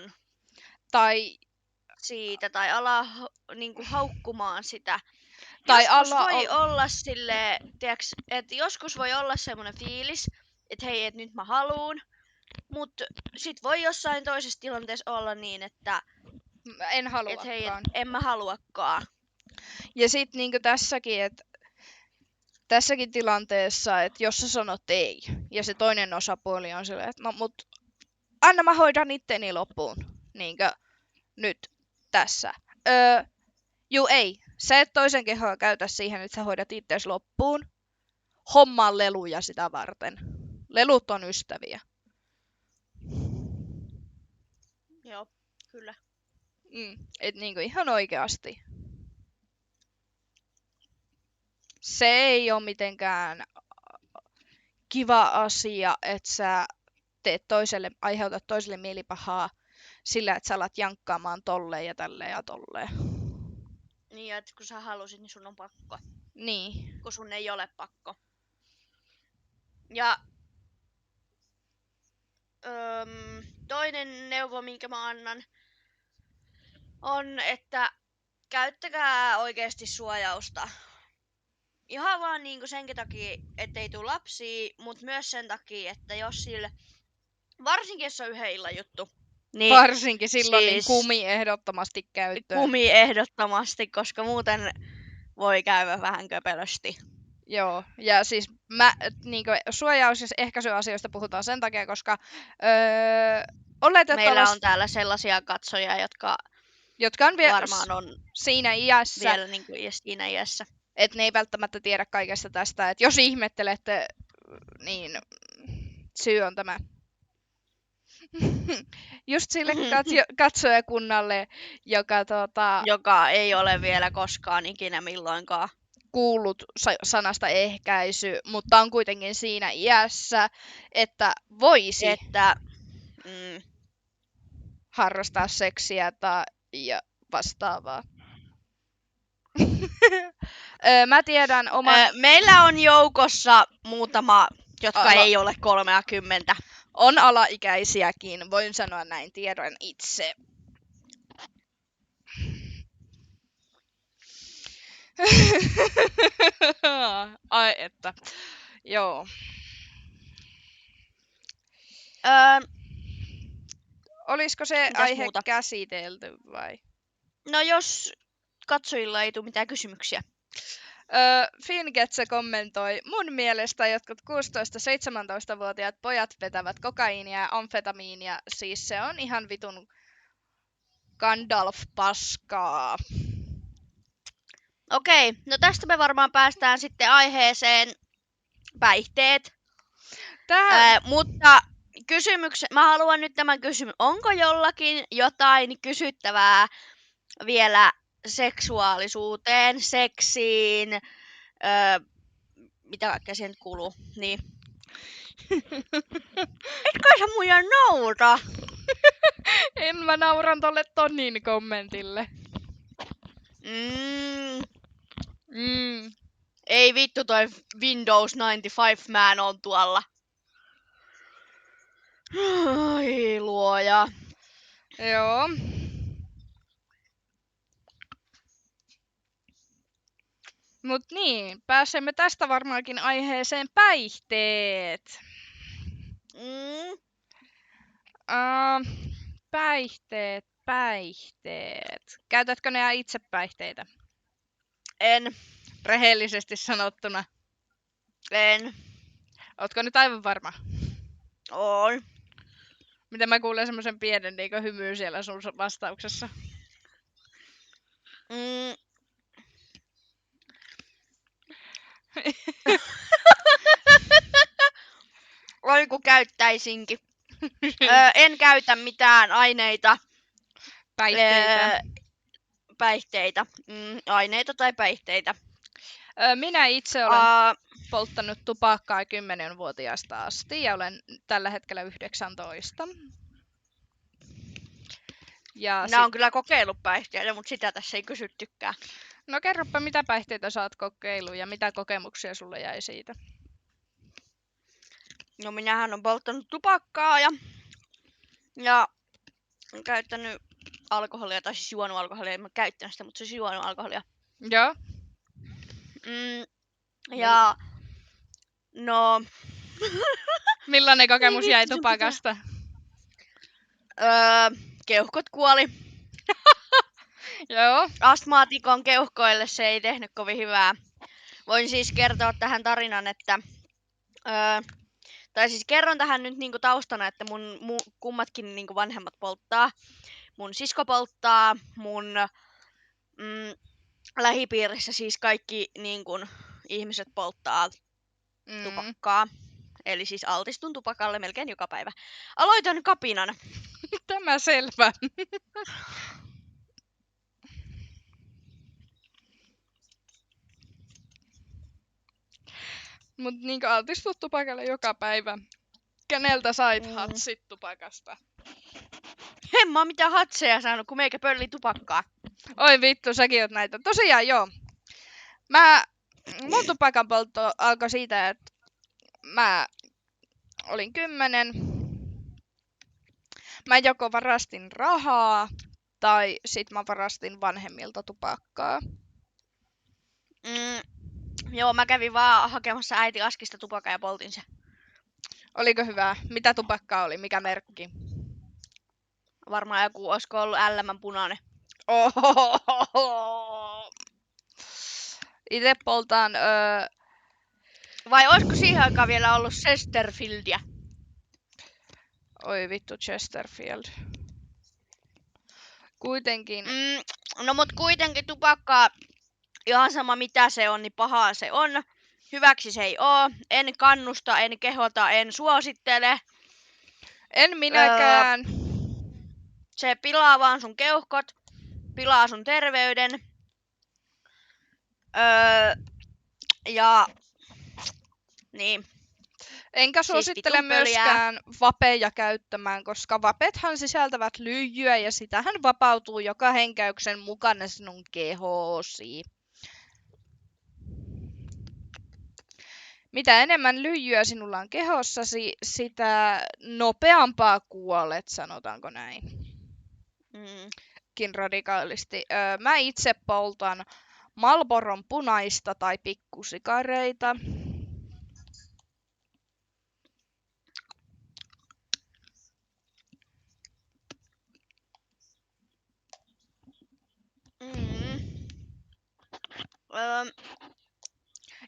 S2: tai
S1: siitä tai ala niinku haukkumaan sitä.
S2: Tai
S1: joskus voi olla silleen, tiiäks, että joskus voi olla semmoinen fiilis, että hei, et nyt mä haluun, mut sit voi jossain toisessa tilanteessa olla niin, että
S2: en haluakaan.
S1: Hei, en mä haluakaan.
S2: Ja sit niinku tässäkin tilanteessa, että jos sä sanot ei, ja se toinen osapuoli on silleen, että no mut anna mä hoidan itteni loppuun, niinkö nyt tässä. Juu ei, sä et toisen kehoa käytä siihen, että sä hoidat ittees loppuun. Hommaa leluja sitä varten. Lelut on ystäviä.
S1: Joo, kyllä.
S2: Et niinku ihan oikeasti. Se ei ole mitenkään kiva asia, että sä aiheutat toiselle mielipahaa sillä, että sä alat jankkaamaan tolleen ja tälleen ja tolleen.
S1: Niin, että kun sä halusit, niin sun on pakko.
S2: Niin.
S1: Kun sun ei ole pakko. Ja toinen neuvo, minkä mä annan, on, että käyttäkää oikeasti suojausta. Ihan vaan niinku senkin takia, ettei tule lapsia, mutta myös sen takia, että jos sille, varsinkin jos on yhden illan juttu, niin
S2: varsinkin silloin siis, niin kumi ehdottomasti käyttöön.
S1: Kumi ehdottomasti, koska muuten voi käydä vähän köpelösti.
S2: Joo, ja siis niinku, suojaus- ja ehkäisyasioista puhutaan sen takia, koska
S1: meillä on täällä sellaisia katsojia, jotka
S2: on
S1: varmaan on
S2: siinä iässä.
S1: Vielä niin kuin siinä iässä.
S2: Että ne ei välttämättä tiedä kaikesta tästä. Että jos ihmettelette, niin syy on tämä. Just sille katsojakunnalle, joka
S1: ei ole vielä koskaan ikinä milloinkaan
S2: kuullut sanasta ehkäisy, mutta on kuitenkin siinä iässä, että voisi harrastaa seksiä ja vastaavaa. Mä tiedän
S1: meillä on joukossa muutama, jotka ei ole 30.
S2: On alaikäisiäkin, voin sanoa näin, tiedän itse. Ai että. Joo. Olisiko se aihe käsitelty vai?
S1: No jos katsojilla ei tule mitään kysymyksiä.
S2: Fingetse kommentoi, mun mielestä jotkut 16-17-vuotiaat pojat vetävät kokaiinia ja amfetamiinia, siis se on ihan vitun Gandalf paskaa.
S1: Okei, no tästä me varmaan päästään sitten aiheeseen päihteet. Mutta mä haluan nyt tämän kysymyksen. Onko jollakin jotain kysyttävää vielä seksuaalisuuteen, seksiin, mitä kaikkea siihen nyt kuuluu? Niin. Etkö sä muija naura?
S2: En mä nauran tolle Tonin kommentille.
S1: Ei vittu, toi Windows 95 man on tuolla. Ai luoja.
S2: Joo. Mut niin, pääsemme tästä varmaankin aiheeseen päihteet. Päihteet. Käytätkö ne itse päihteitä?
S1: En.
S2: Rehellisesti sanottuna.
S1: En.
S2: Ootko nyt aivan varma?
S1: On.
S2: Miten mä kuulen semmosen pienen niinku hymyyn siellä sun vastauksessa?
S1: Oi kun käyttäisinkin. En käytä mitään aineita. Päihteitä. Aineita tai päihteitä.
S2: Minä itse olen polttanut tupakkaa 10-vuotiaasta asti ja olen tällä hetkellä 19. Ja
S1: Minä olen kyllä kokeillut päihteitä, mutta sitä tässä ei kysyttykään.
S2: No kerropa, mitä päihteitä sä oot kokeillut ja mitä kokemuksia sulle jäi siitä?
S1: No minähän olen polttanut tupakkaa ja käyttänyt alkoholia, tai siis juonut alkoholia, en mä käyttänyt sitä, mutta siis juonut alkoholia.
S2: Joo.
S1: Ja no...
S2: Millainen kokemus jäi tupakasta?
S1: Keuhkot kuoli.
S2: Joo.
S1: Astmaatikon keuhkoille se ei tehnyt kovin hyvää. Voin siis kertoa tähän tarinan, että... tai siis kerron tähän nyt niinku taustana, että mun kummatkin niinku vanhemmat polttaa. Mun sisko polttaa, mun lähipiirissä siis kaikki niinku ihmiset polttaa tupakkaa. Eli siis altistun tupakalle melkein joka päivä. Aloitan kapinan.
S2: Tämä selvä. Mut niinkö altistut tupakalle joka päivä? Keneltä sait hatsit tupakasta?
S1: En mä oo mitään hatseja saanut, kun meikä pölli tupakkaa.
S2: Oi vittu, säkin oot näitä. Tosiaan joo. Mun tupakan poltto alkoi siitä, että mä olin 10. Mä joko varastin rahaa tai sit mä varastin vanhemmilta tupakkaa.
S1: Joo, mä kävin vaan hakemassa äiti askista tupakkaa ja poltin se.
S2: Oliko hyvä? Mitä tupakkaa oli? Mikä merkki?
S1: Varmaan joku, olisiko ollut LM punainen.
S2: Itse poltaan...
S1: Vai olisiko siihen aikaan vielä ollut Chesterfieldia?
S2: Oi vittu, Chesterfield. Kuitenkin...
S1: No mut kuitenkin tupakkaa, ihan sama mitä se on, niin pahaa se on. Hyväksi se ei oo. En kannusta, en kehota, en suosittele.
S2: En minäkään.
S1: Se pilaa vaan sun keuhkot, pilaa sun terveyden. Ja niin.
S2: Enkä suosittele myöskään vapeja käyttämään, koska vapethan sisältävät lyijyä ja sitähän vapautuu joka henkäyksen mukana sinun kehoosi. Mitä enemmän lyijyä sinulla on kehossasi, sitä nopeampaa kuolet, sanotaanko näin. Kin radikaalisti. Mä itse poltan Marlboron punaista tai pikkusikareita.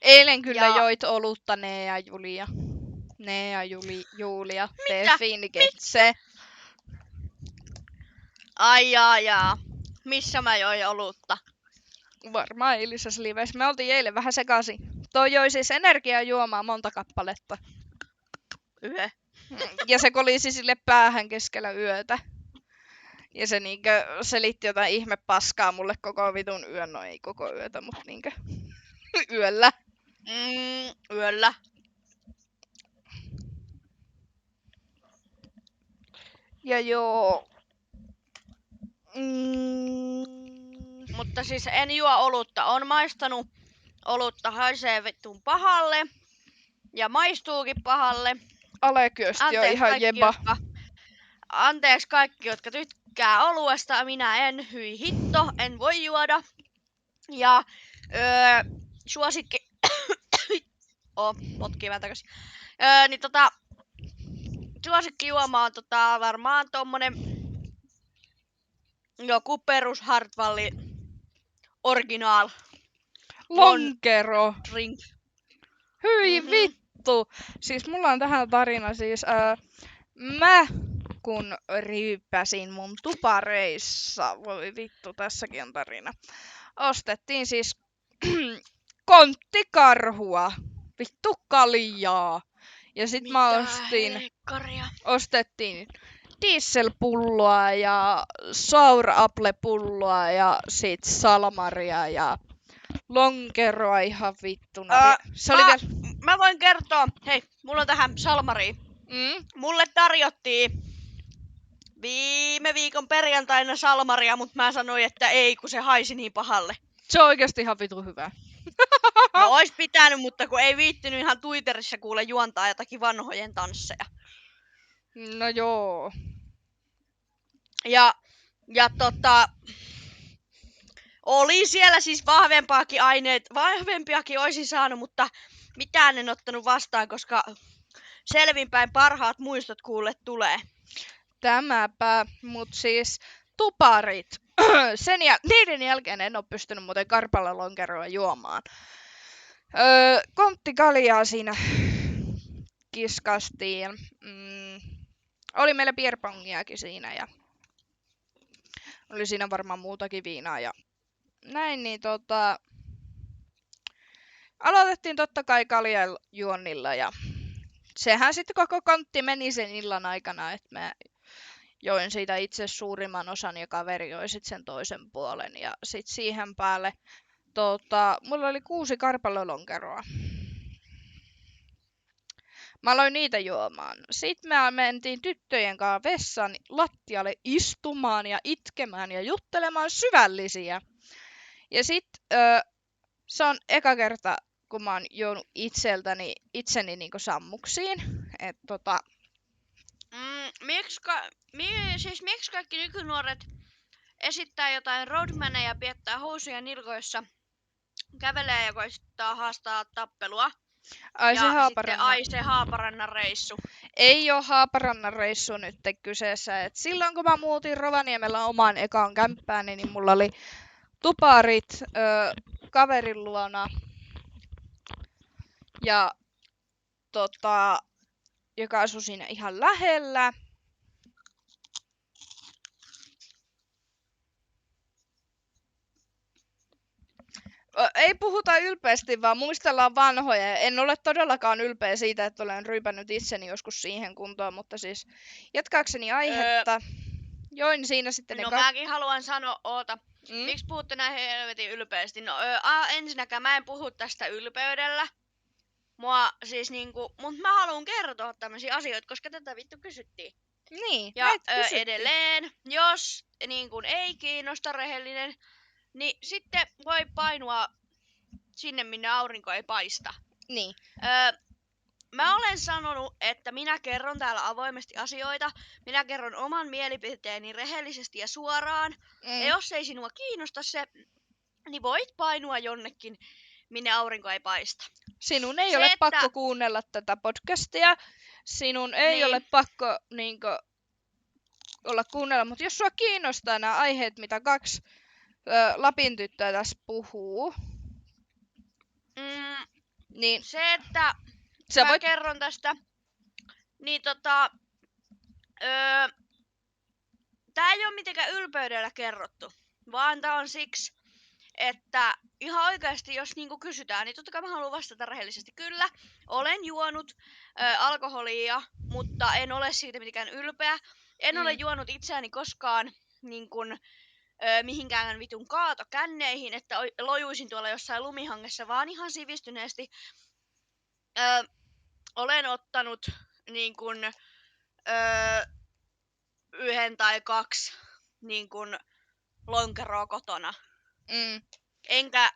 S2: Eilen kyllä joit olutta Nea Julia. Julia. Definiket se.
S1: Ai jaa. Missä mä join olutta?
S2: Varmaan eilisessä livessä. Me oltiin eilen vähän sekaisin. Toi joi siis energiajuomaa monta kappaletta.
S1: Yhden.
S2: Ja se kolisi sille päähän keskellä yötä. Ja se niinkö selitti jotain ihme paskaa mulle koko vitun yön. No ei koko yötä, mut niinkö yöllä.
S1: Yöllä.
S2: Ja joo.
S1: Mutta siis en juo olutta. On maistanut olutta, haisee vittun pahalle. Ja maistuukin pahalle.
S2: Alekyösti on ihan jeba.
S1: Anteeksi kaikki, jotka tykkää oluesta. Minä en, hyi hitto, en voi juoda. Ja suosikki... potkii vähän takaisin. Niin suosikkijuoma on varmaan tommonen joku perus Hartwalli original
S2: Lonkero.
S1: drink.
S2: Hyi vittu. Siis mulla on tähän tarina siis. Mä kun ryyppäsin mun tupareissa. Voi vittu, tässäkin on tarina. Ostettiin siis konttikarhua. Vittu kaljaa. Ja sit mä ostettiin dieselpulloa ja sour apple pulloa ja sit salmaria ja lonkeroa ihan vittuna. Se oli vielä...
S1: Mä voin kertoa, hei, mulla on tähän salmariin. Mulle tarjottiin viime viikon perjantaina salmaria, mutta mä sanoin, että ei, kun se haisi niin pahalle.
S2: Se on oikeesti ihan vitun hyvä.
S1: No ois pitänyt, mutta kun ei viittinyt ihan Twitterissä kuule juontaa jotakin vanhojen tansseja.
S2: No joo.
S1: Ja oli siellä siis vahvempiakin oisin saanut, mutta mitään en ottanut vastaan, koska selvinpäin parhaat muistot kuulle tulee.
S2: Tämäpä, mut siis tuparit. Niiden jälkeen en oo pystynyt muuten karpalolonkeroa juomaan. Konttikaljaa siinä kiskastiin. Oli meillä pierpongiakin siinä ja oli siinä varmaan muutakin viinaa ja näin, niin aloitettiin totta kai kaljajuonnilla ja sehän sitten koko kontti meni sen illan aikana, että mä join siitä itse suurimman osan ja kaveri joi sit sen toisen puolen ja sit siihen päälle mulla oli 6 karpalolonkeroa. Mä aloin niitä juomaan. Sitten me mentiin tyttöjen kanssa vessan lattialle istumaan ja itkemään ja juttelemaan syvällisiä. Ja sitten se on eka kerta, kun mä oon juonut itseni niinku sammuksiin.
S1: Miksi kaikki nykynuoret esittää jotain roadmaneja, piettää housuja nilkoissa, kävelee ja koittaa haastaa tappelua? Se Haaparannan reissu.
S2: Ei oo Haaparannan reissu nyt kyseessä. Et silloin kun mä muutin Rovaniemellä omaan ekaan kämppääni, niin mulla oli tuparit kaverin luona. Ja joka asui siinä ihan lähellä. Ei puhuta ylpeästi, vaan muistellaan vanhoja. En ole todellakaan ylpeä siitä, että olen ryypännyt itseni joskus siihen kuntoon, mutta siis jatkaakseni aihetta. Join siinä sitten
S1: mäkin haluan sanoa, miksi puhutte näin helvetin ylpeästi? No ensinnäkään mä en puhu tästä ylpeydellä. Mut mä haluan kertoa tämmöisiä asioita, koska tätä vittu kysyttiin.
S2: Niin,
S1: ja edelleen, jos ei kiinnosta rehellinen, niin sitten voi painua sinne, minne aurinko ei paista.
S2: Niin.
S1: Mä olen sanonut, että minä kerron täällä avoimesti asioita. Minä kerron oman mielipiteeni rehellisesti ja suoraan. Ja jos ei sinua kiinnosta se, niin voit painua jonnekin, minne aurinko ei paista.
S2: Sinun ei ole pakko kuunnella tätä podcastia. Sinun ei ole pakko olla kuunnella, mutta jos sua kiinnostaa nämä aiheet, mitä 2 Lapin tyttöä tässä puhuu, niin
S1: se, että mä kerron tästä, niin tää ei ole mitenkään ylpeydellä kerrottu, vaan tää on siksi, että ihan oikeasti jos niinku kysytään, niin totta kai mä haluan vastata rehellisesti. Kyllä, olen juonut alkoholia, mutta en ole siitä mitenkään ylpeä. En ole juonut itseäni koskaan niin kun, mihinkään vitun kaatokänneihin, että lojuisin tuolla jossain lumihangessa, vaan ihan sivistyneesti olen ottanut niin kun, yhden tai kaksi niin kun, lonkeroa kotona.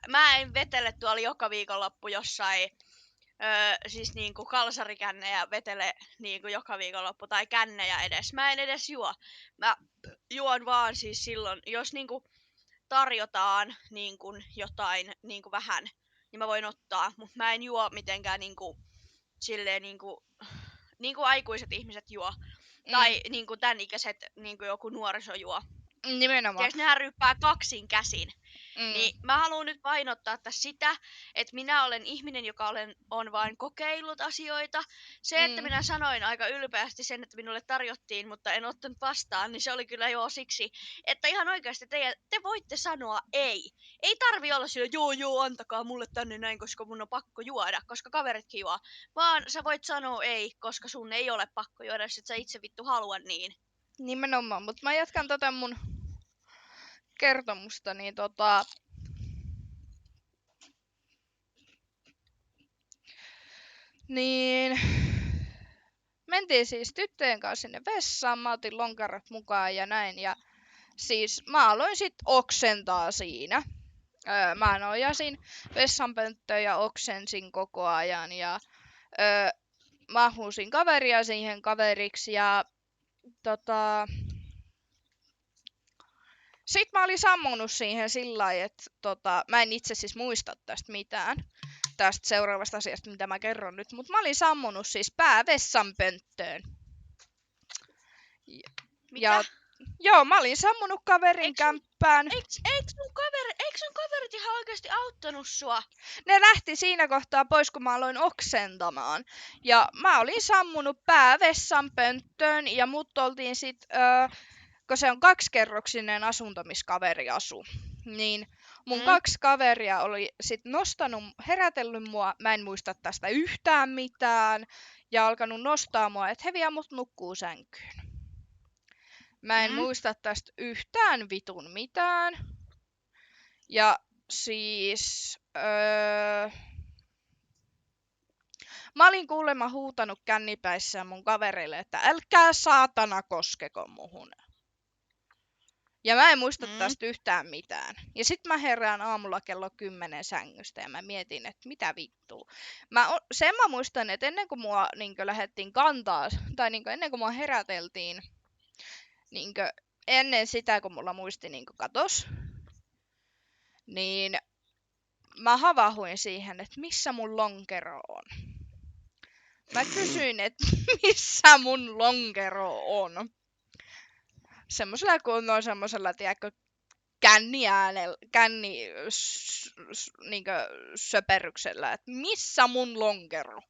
S1: Mä en vetele tuolla joka viikonloppu jossain siis niinku kalsarikännejä vetele niinku joka viikonloppu tai kännejä edes. Mä en edes juo. Mä juon vaan siis silloin, jos niinku tarjotaan niinku jotain niinku vähän, niin mä voin ottaa, mutta mä en juo mitenkään niinku silleen niinku aikuiset ihmiset juo. Tai niinku tän ikäiset niinku joku nuoriso juo.
S2: Nimenomaan.
S1: Tiedätkö, nehän ryppää kaksin käsin. Niin mä haluan nyt painottaa tässä sitä, että minä olen ihminen, joka on vain kokeillut asioita. Se, että minä sanoin aika ylpeästi sen, että minulle tarjottiin, mutta en ottanut vastaan, niin se oli kyllä jo siksi, että ihan oikeasti te voitte sanoa ei. Ei tarvi olla sillä, joo, antakaa mulle tänne näin, koska mun on pakko juoda, koska kaveritkin juo. Vaan sä voit sanoa ei, koska sun ei ole pakko juoda, jos et sä itse vittu halua niin.
S2: Nimenomaan, mutta mä jatkan mun kertomusta, niin mentiin siis tyttöjen kanssa sinne vessaan, mä otin lonkerot mukaan ja näin, ja siis mä aloin sit oksentaa siinä. Mä nojasin vessanpönttöön ja oksensin koko ajan, ja mä huusin kaveria siihen kaveriksi, ja sit mä olin sammunut siihen sillä lailla, että mä en itse siis muista tästä mitään, tästä seuraavasta asiasta, mitä mä kerron nyt, mutta mä olin sammunut siis pää vessanpönttöön.
S1: Mitä?
S2: Joo, mä olin sammunut kaverin kämppään.
S1: Eiks sun kaverit ihan oikeesti auttanut sua?
S2: Ne lähti siinä kohtaa pois, kun mä aloin oksentamaan. Ja mä olin sammunut pää vessanpönttöön ja mut oltiin sit, kun se on 2-kerroksinen asunto, missä kaveri asuu. Niin mun 2 kaveria oli sit herätellyt mua, mä en muista tästä yhtään mitään, ja alkanut nostaa mua, että he vie mut nukkuu sänkyyn. Mä en muista tästä yhtään vitun mitään. Ja siis mä olin kuulemma huutanut kännipäissään mun kavereille, että älkää saatana koskeko muhun. Ja mä en muista tästä yhtään mitään. Ja sit mä herään aamulla kello 10 sängystä ja mä mietin, että mitä vittua. Sen mä muistan, että ennen kuin mua lähdettiin kantaa, tai ennen kuin mua heräteltiin, ennen sitä kun mulla muisti katos, niin mä havahuin siihen, että missä mun lonkero on. Mä kysyin, että missä mun lonkero on. Semmosella kunnon semmosella, tiedätkö, söperryksellä, että missä mun lonkero.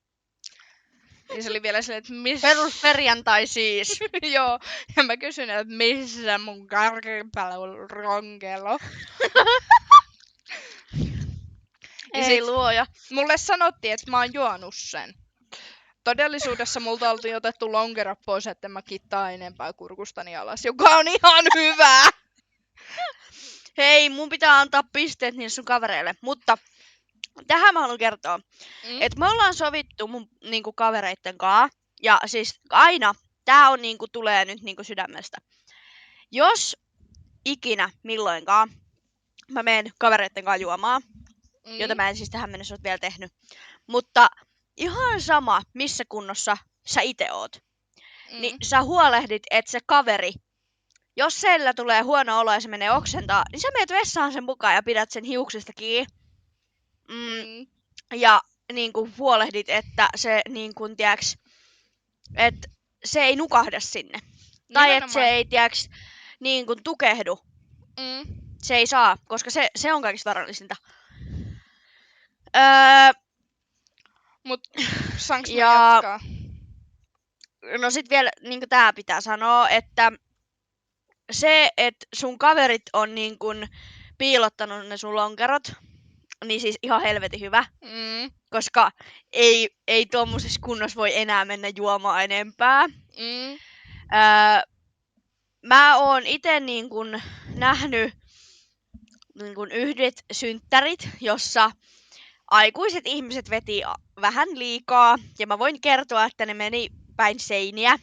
S2: Ja se oli vielä silleen, että missä...
S1: Perusperjantai siis.
S2: Joo, ja mä kysyin, että missä mun karkipalvelun ronkelo.
S1: Ei luoja.
S2: Mulle sanottiin, että mä oon juonut sen. Todellisuudessa multa oltiin otettu lonkero pois, että mä kittaa enempää kurkustani alas, joka on ihan hyvä.
S1: Hei, mun pitää antaa pisteet niille sun kavereille, mutta tähän mä haluan kertoa, että me ollaan sovittu mun kavereitten kanssa, ja siis aina tää on tulee nyt sydämestä. Jos ikinä milloinkaan mä menen kavereitten kanssa juomaan, jota mä en siis tähän mennessä ole vielä tehnyt, mutta ihan sama, missä kunnossa sä ite oot, niin sä huolehdit, että se kaveri, jos siellä tulee huono olo ja se menee oksentaa, niin sä meet vessaan sen mukaan ja pidät sen hiuksista kiinni. Ja huolehdit, että se tiiäks, että se ei nukahda sinne. Tai että se ei tiiäks, tukehdu. Se ei saa, koska se on kaikista vaarallisinta.
S2: Mut saanko mä jatkaa?
S1: No sit vielä tää pitää sanoa, että se, että sun kaverit on niin kun piilottanut ne sun lonkerot, niin siis ihan helvetin hyvä. Koska ei tuommoisessa kunnossa voi enää mennä juomaan enempää. Mä oon ite niin kun nähnyt niin kun yhdet synttärit, jossa aikuiset ihmiset veti vähän liikaa. Ja mä voin kertoa, että ne meni päin seiniä.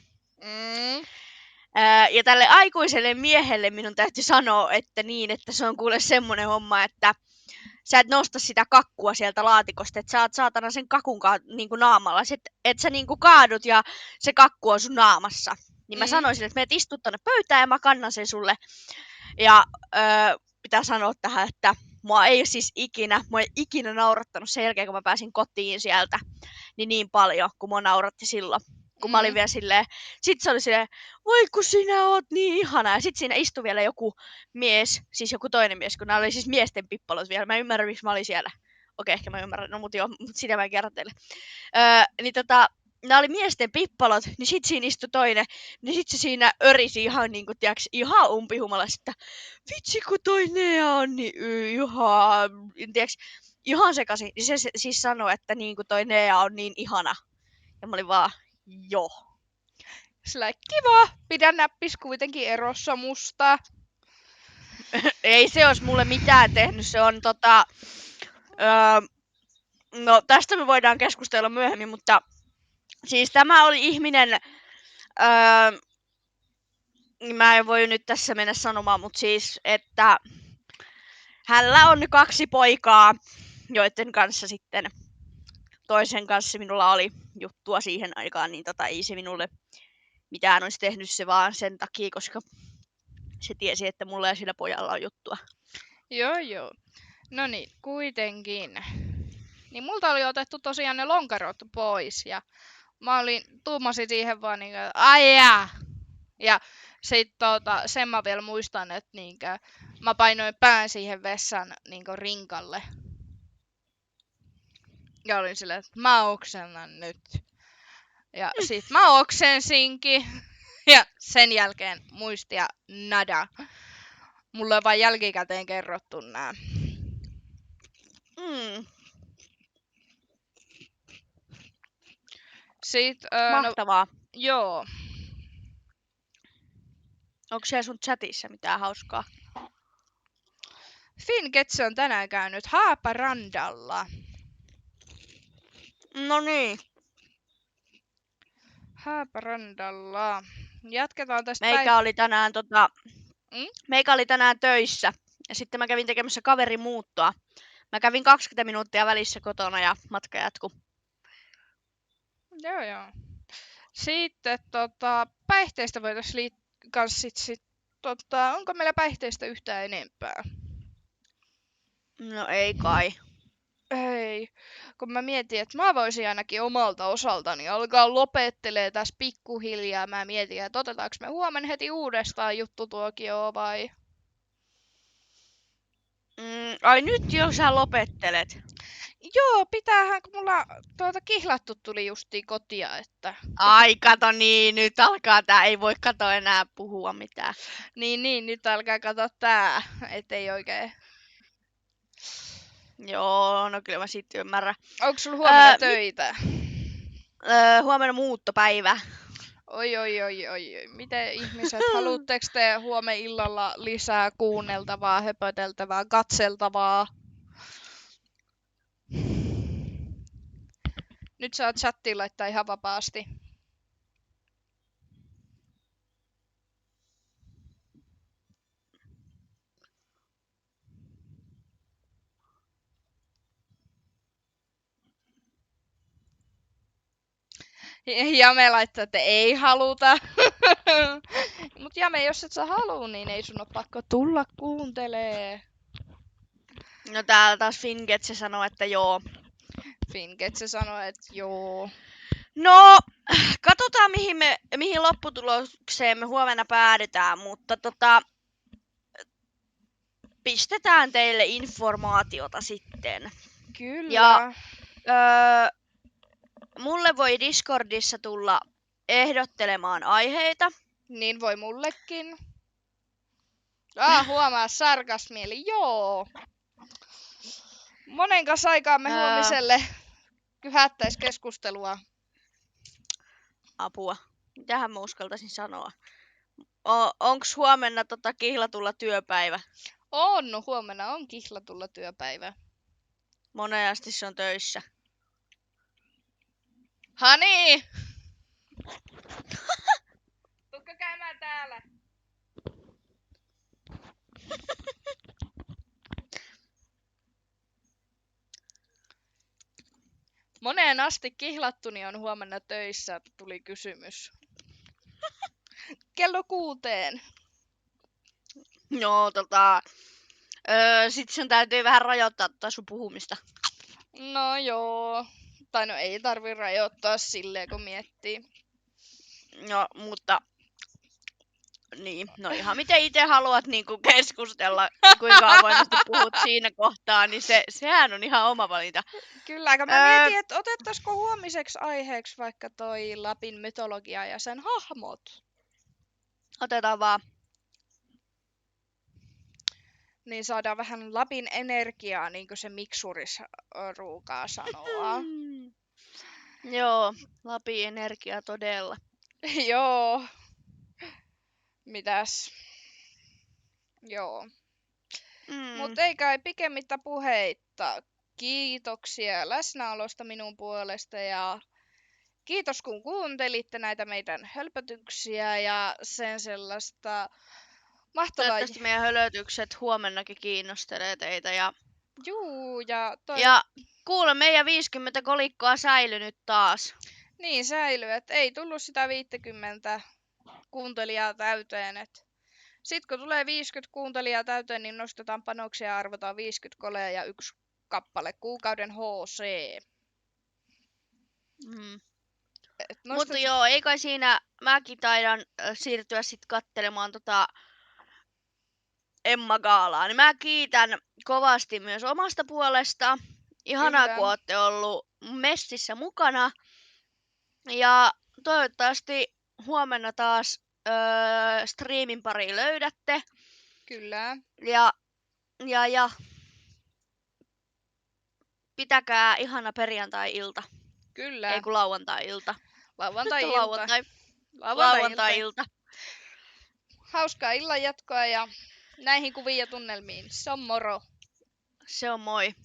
S1: Ja tälle aikuiselle miehelle minun täytyy sanoa, että niin, että se on kuule semmonen homma, että sä et nosta sitä kakkua sieltä laatikosta, että sä oot saatana sen kakun niinku naamalla, että sä niinku kaadut ja se kakku on sun naamassa. Niin mä sanoisin, että meet istut tonne pöytään ja mä kannan sen sulle. Ja pitää sanoa tähän, että mua ei ikinä naurattanut sen jälkeen, kun mä pääsin kotiin sieltä, niin paljon, kun mua nauratti silloin. Kun mä olin vielä silleen, sit se oli silleen, voi kun sinä oot niin ihana. Ja sit siinä istui vielä joku mies, siis joku toinen mies, kun nämä oli siis miesten pippalot vielä. Mä en ymmärrä, miksi mä olin siellä. Okei, ehkä mä ymmärrän, no mut joo, sitä mä en kerro teille. Niin nämä oli miesten pippalot, niin sit siinä istui toinen, niin sit se siinä örisi ihan niinku, tiiäks, ihan umpihumalassa, että vitsi kun toi Nea on niin ihan sekaisin. Niin se siis sanoi, että niinku toi Nea on niin ihana. Ja mä olin vaan, joo.
S2: Sillä kiva, pidä näppis kuitenkin erossa musta.
S1: Ei se olisi mulle mitään tehnyt, se on no tästä me voidaan keskustella myöhemmin, mutta siis tämä oli ihminen, mä en voi nyt tässä mennä sanomaan, mutta siis, että hänellä on 2 poikaa, joiden kanssa sitten toisen kanssa minulla oli juttua siihen aikaan, niin ei se minulle mitään olisi tehnyt, se vaan sen takia, koska se tiesi, että mulla ja sillä pojalla on juttua.
S2: Joo. No niin, kuitenkin. Niin multa oli otettu tosiaan ne lonkarot pois ja mä tuumasin siihen vaan niinkö, aijaa! Ja sit sen mä vielä muistan, että niinkö, mä painoin pään siihen vessan niinkö rinkalle. Ja olin silleen, että mä oksennan nyt. Ja sit mä oksensinkin. Ja sen jälkeen muistia nada. Mulle on vain jälkikäteen kerrottu nää.
S1: Mahtavaa.
S2: No, joo.
S1: Onko siellä sun chatissa mitään hauskaa?
S2: Finketse on tänään käynyt Haaparandalla.
S1: No niin.
S2: Haaparandalla. Jatketaan tästä.
S1: Meikä oli tänään töissä. Ja sitten mä kävin tekemässä kaverimuuttoa. Mä kävin 20 minuuttia välissä kotona ja matka jatkui.
S2: Joo. Sitten päihteistä voitaisiin onko meillä päihteistä yhtään enempää?
S1: No ei kai.
S2: Ei, kun mä mietin, että mä voisin ainakin omalta osaltani alkaa lopettelee tässä pikkuhiljaa. Mä mietin, että otetaanko me huomenna heti uudestaan juttutuokioon vai?
S1: Ai nyt jo sä lopettelet.
S2: Joo, pitäähän, kun mulla kihlattu tuli justiin kotia, että...
S1: Ai kato niin, nyt alkaa tää, ei voi kato enää puhua mitään.
S2: Niin, nyt alkaa kato tää, ettei oikein...
S1: Joo, no kyllä mä sit ymmärrän.
S2: Onko sulla huomenna töitä?
S1: Huomenna muuttopäivä.
S2: Oi. Miten ihmiset, haluatteko te huomenna illalla lisää kuunneltavaa, höpöteltävää, katseltavaa? Nyt saat chattiin laittaa ihan vapaasti. Jame laittaa, että ei haluta. Mut Jame, jos et sä haluu, niin ei sun oo pakko tulla kuuntelee.
S1: No täällä taas Fingetse sanoo, että joo.
S2: Fingetse sanoo, että joo.
S1: No, katsotaan mihin lopputulokseen me huomenna päädytään, mutta pistetään teille informaatiota sitten.
S2: Kyllä.
S1: Ja mulle voi Discordissa tulla ehdottelemaan aiheita.
S2: Niin voi mullekin. Huomaa sarkasmi, eli joo. Monen kanssa aikaa me huomiselle kyhättäis keskustelua.
S1: Apua. Mitähän mä uskaltaisin sanoa? Onks huomenna kihlatulla työpäivä?
S2: Huomenna on kihlatulla työpäivä.
S1: Monesti se on töissä.
S2: Hani! Tuukko käymään täällä? Moneen asti kihlattuni on huomenna töissä, tuli kysymys. Kello 6.
S1: Joo, sit sun täytyy vähän rajoittaa sun puhumista.
S2: No joo. Tai no ei tarvi rajoittaa silleen, kun miettii.
S1: No, mutta... Niin, no ihan miten itse haluat niinku keskustella, kuinka avoimesti puhut siinä kohtaa, niin sehän on ihan oma valinta.
S2: Kyllä, kun mä mietin, että otettaisiko huomiseksi aiheeksi vaikka toi Lapin mytologia ja sen hahmot.
S1: Otetaan vaan.
S2: Niin saadaan vähän Lapin energiaa, niin kuin se miksuris ruukaa sanoa.
S1: Joo, Lapin energia todella.
S2: Joo. Mitäs? Joo. Mut ei kai pikemmittä puheitta. Kiitoksia läsnäolosta minun puolesta ja kiitos kun kuuntelitte näitä meidän hölpötyksiä ja sen sellaista mahtavaa.
S1: Toivottavasti meidän hölötykset huomennakin kiinnostelee teitä.
S2: Juu,
S1: ja kuule, meidän 50 kolikkoa säilynyt taas.
S2: Niin säilyy, että ei tullut sitä 50 kuuntelijaa täyteen. Sitten kun tulee 50 kuuntelijaa täyteen, niin nostetaan panoksia ja arvotaan 50 kolea ja 1 kappale kuukauden HC.
S1: Mutta joo, ei kai siinä, mäkin taidan siirtyä sit kattelemaan Emma Gaalaa. Niin mä kiitän kovasti myös omasta puolesta. Ihanaa, kun ootte ollut messissä mukana. Ja toivottavasti huomenna taas striimin pariin löydätte.
S2: Kyllä.
S1: Ja pitäkää ihana perjantai-ilta.
S2: Kyllä.
S1: Ei kun lauantai-ilta.
S2: Lauantai-ilta. Hauskaa illan jatkoa ja näihin kuviin ja tunnelmiin. Se on moro.
S1: Se on moi.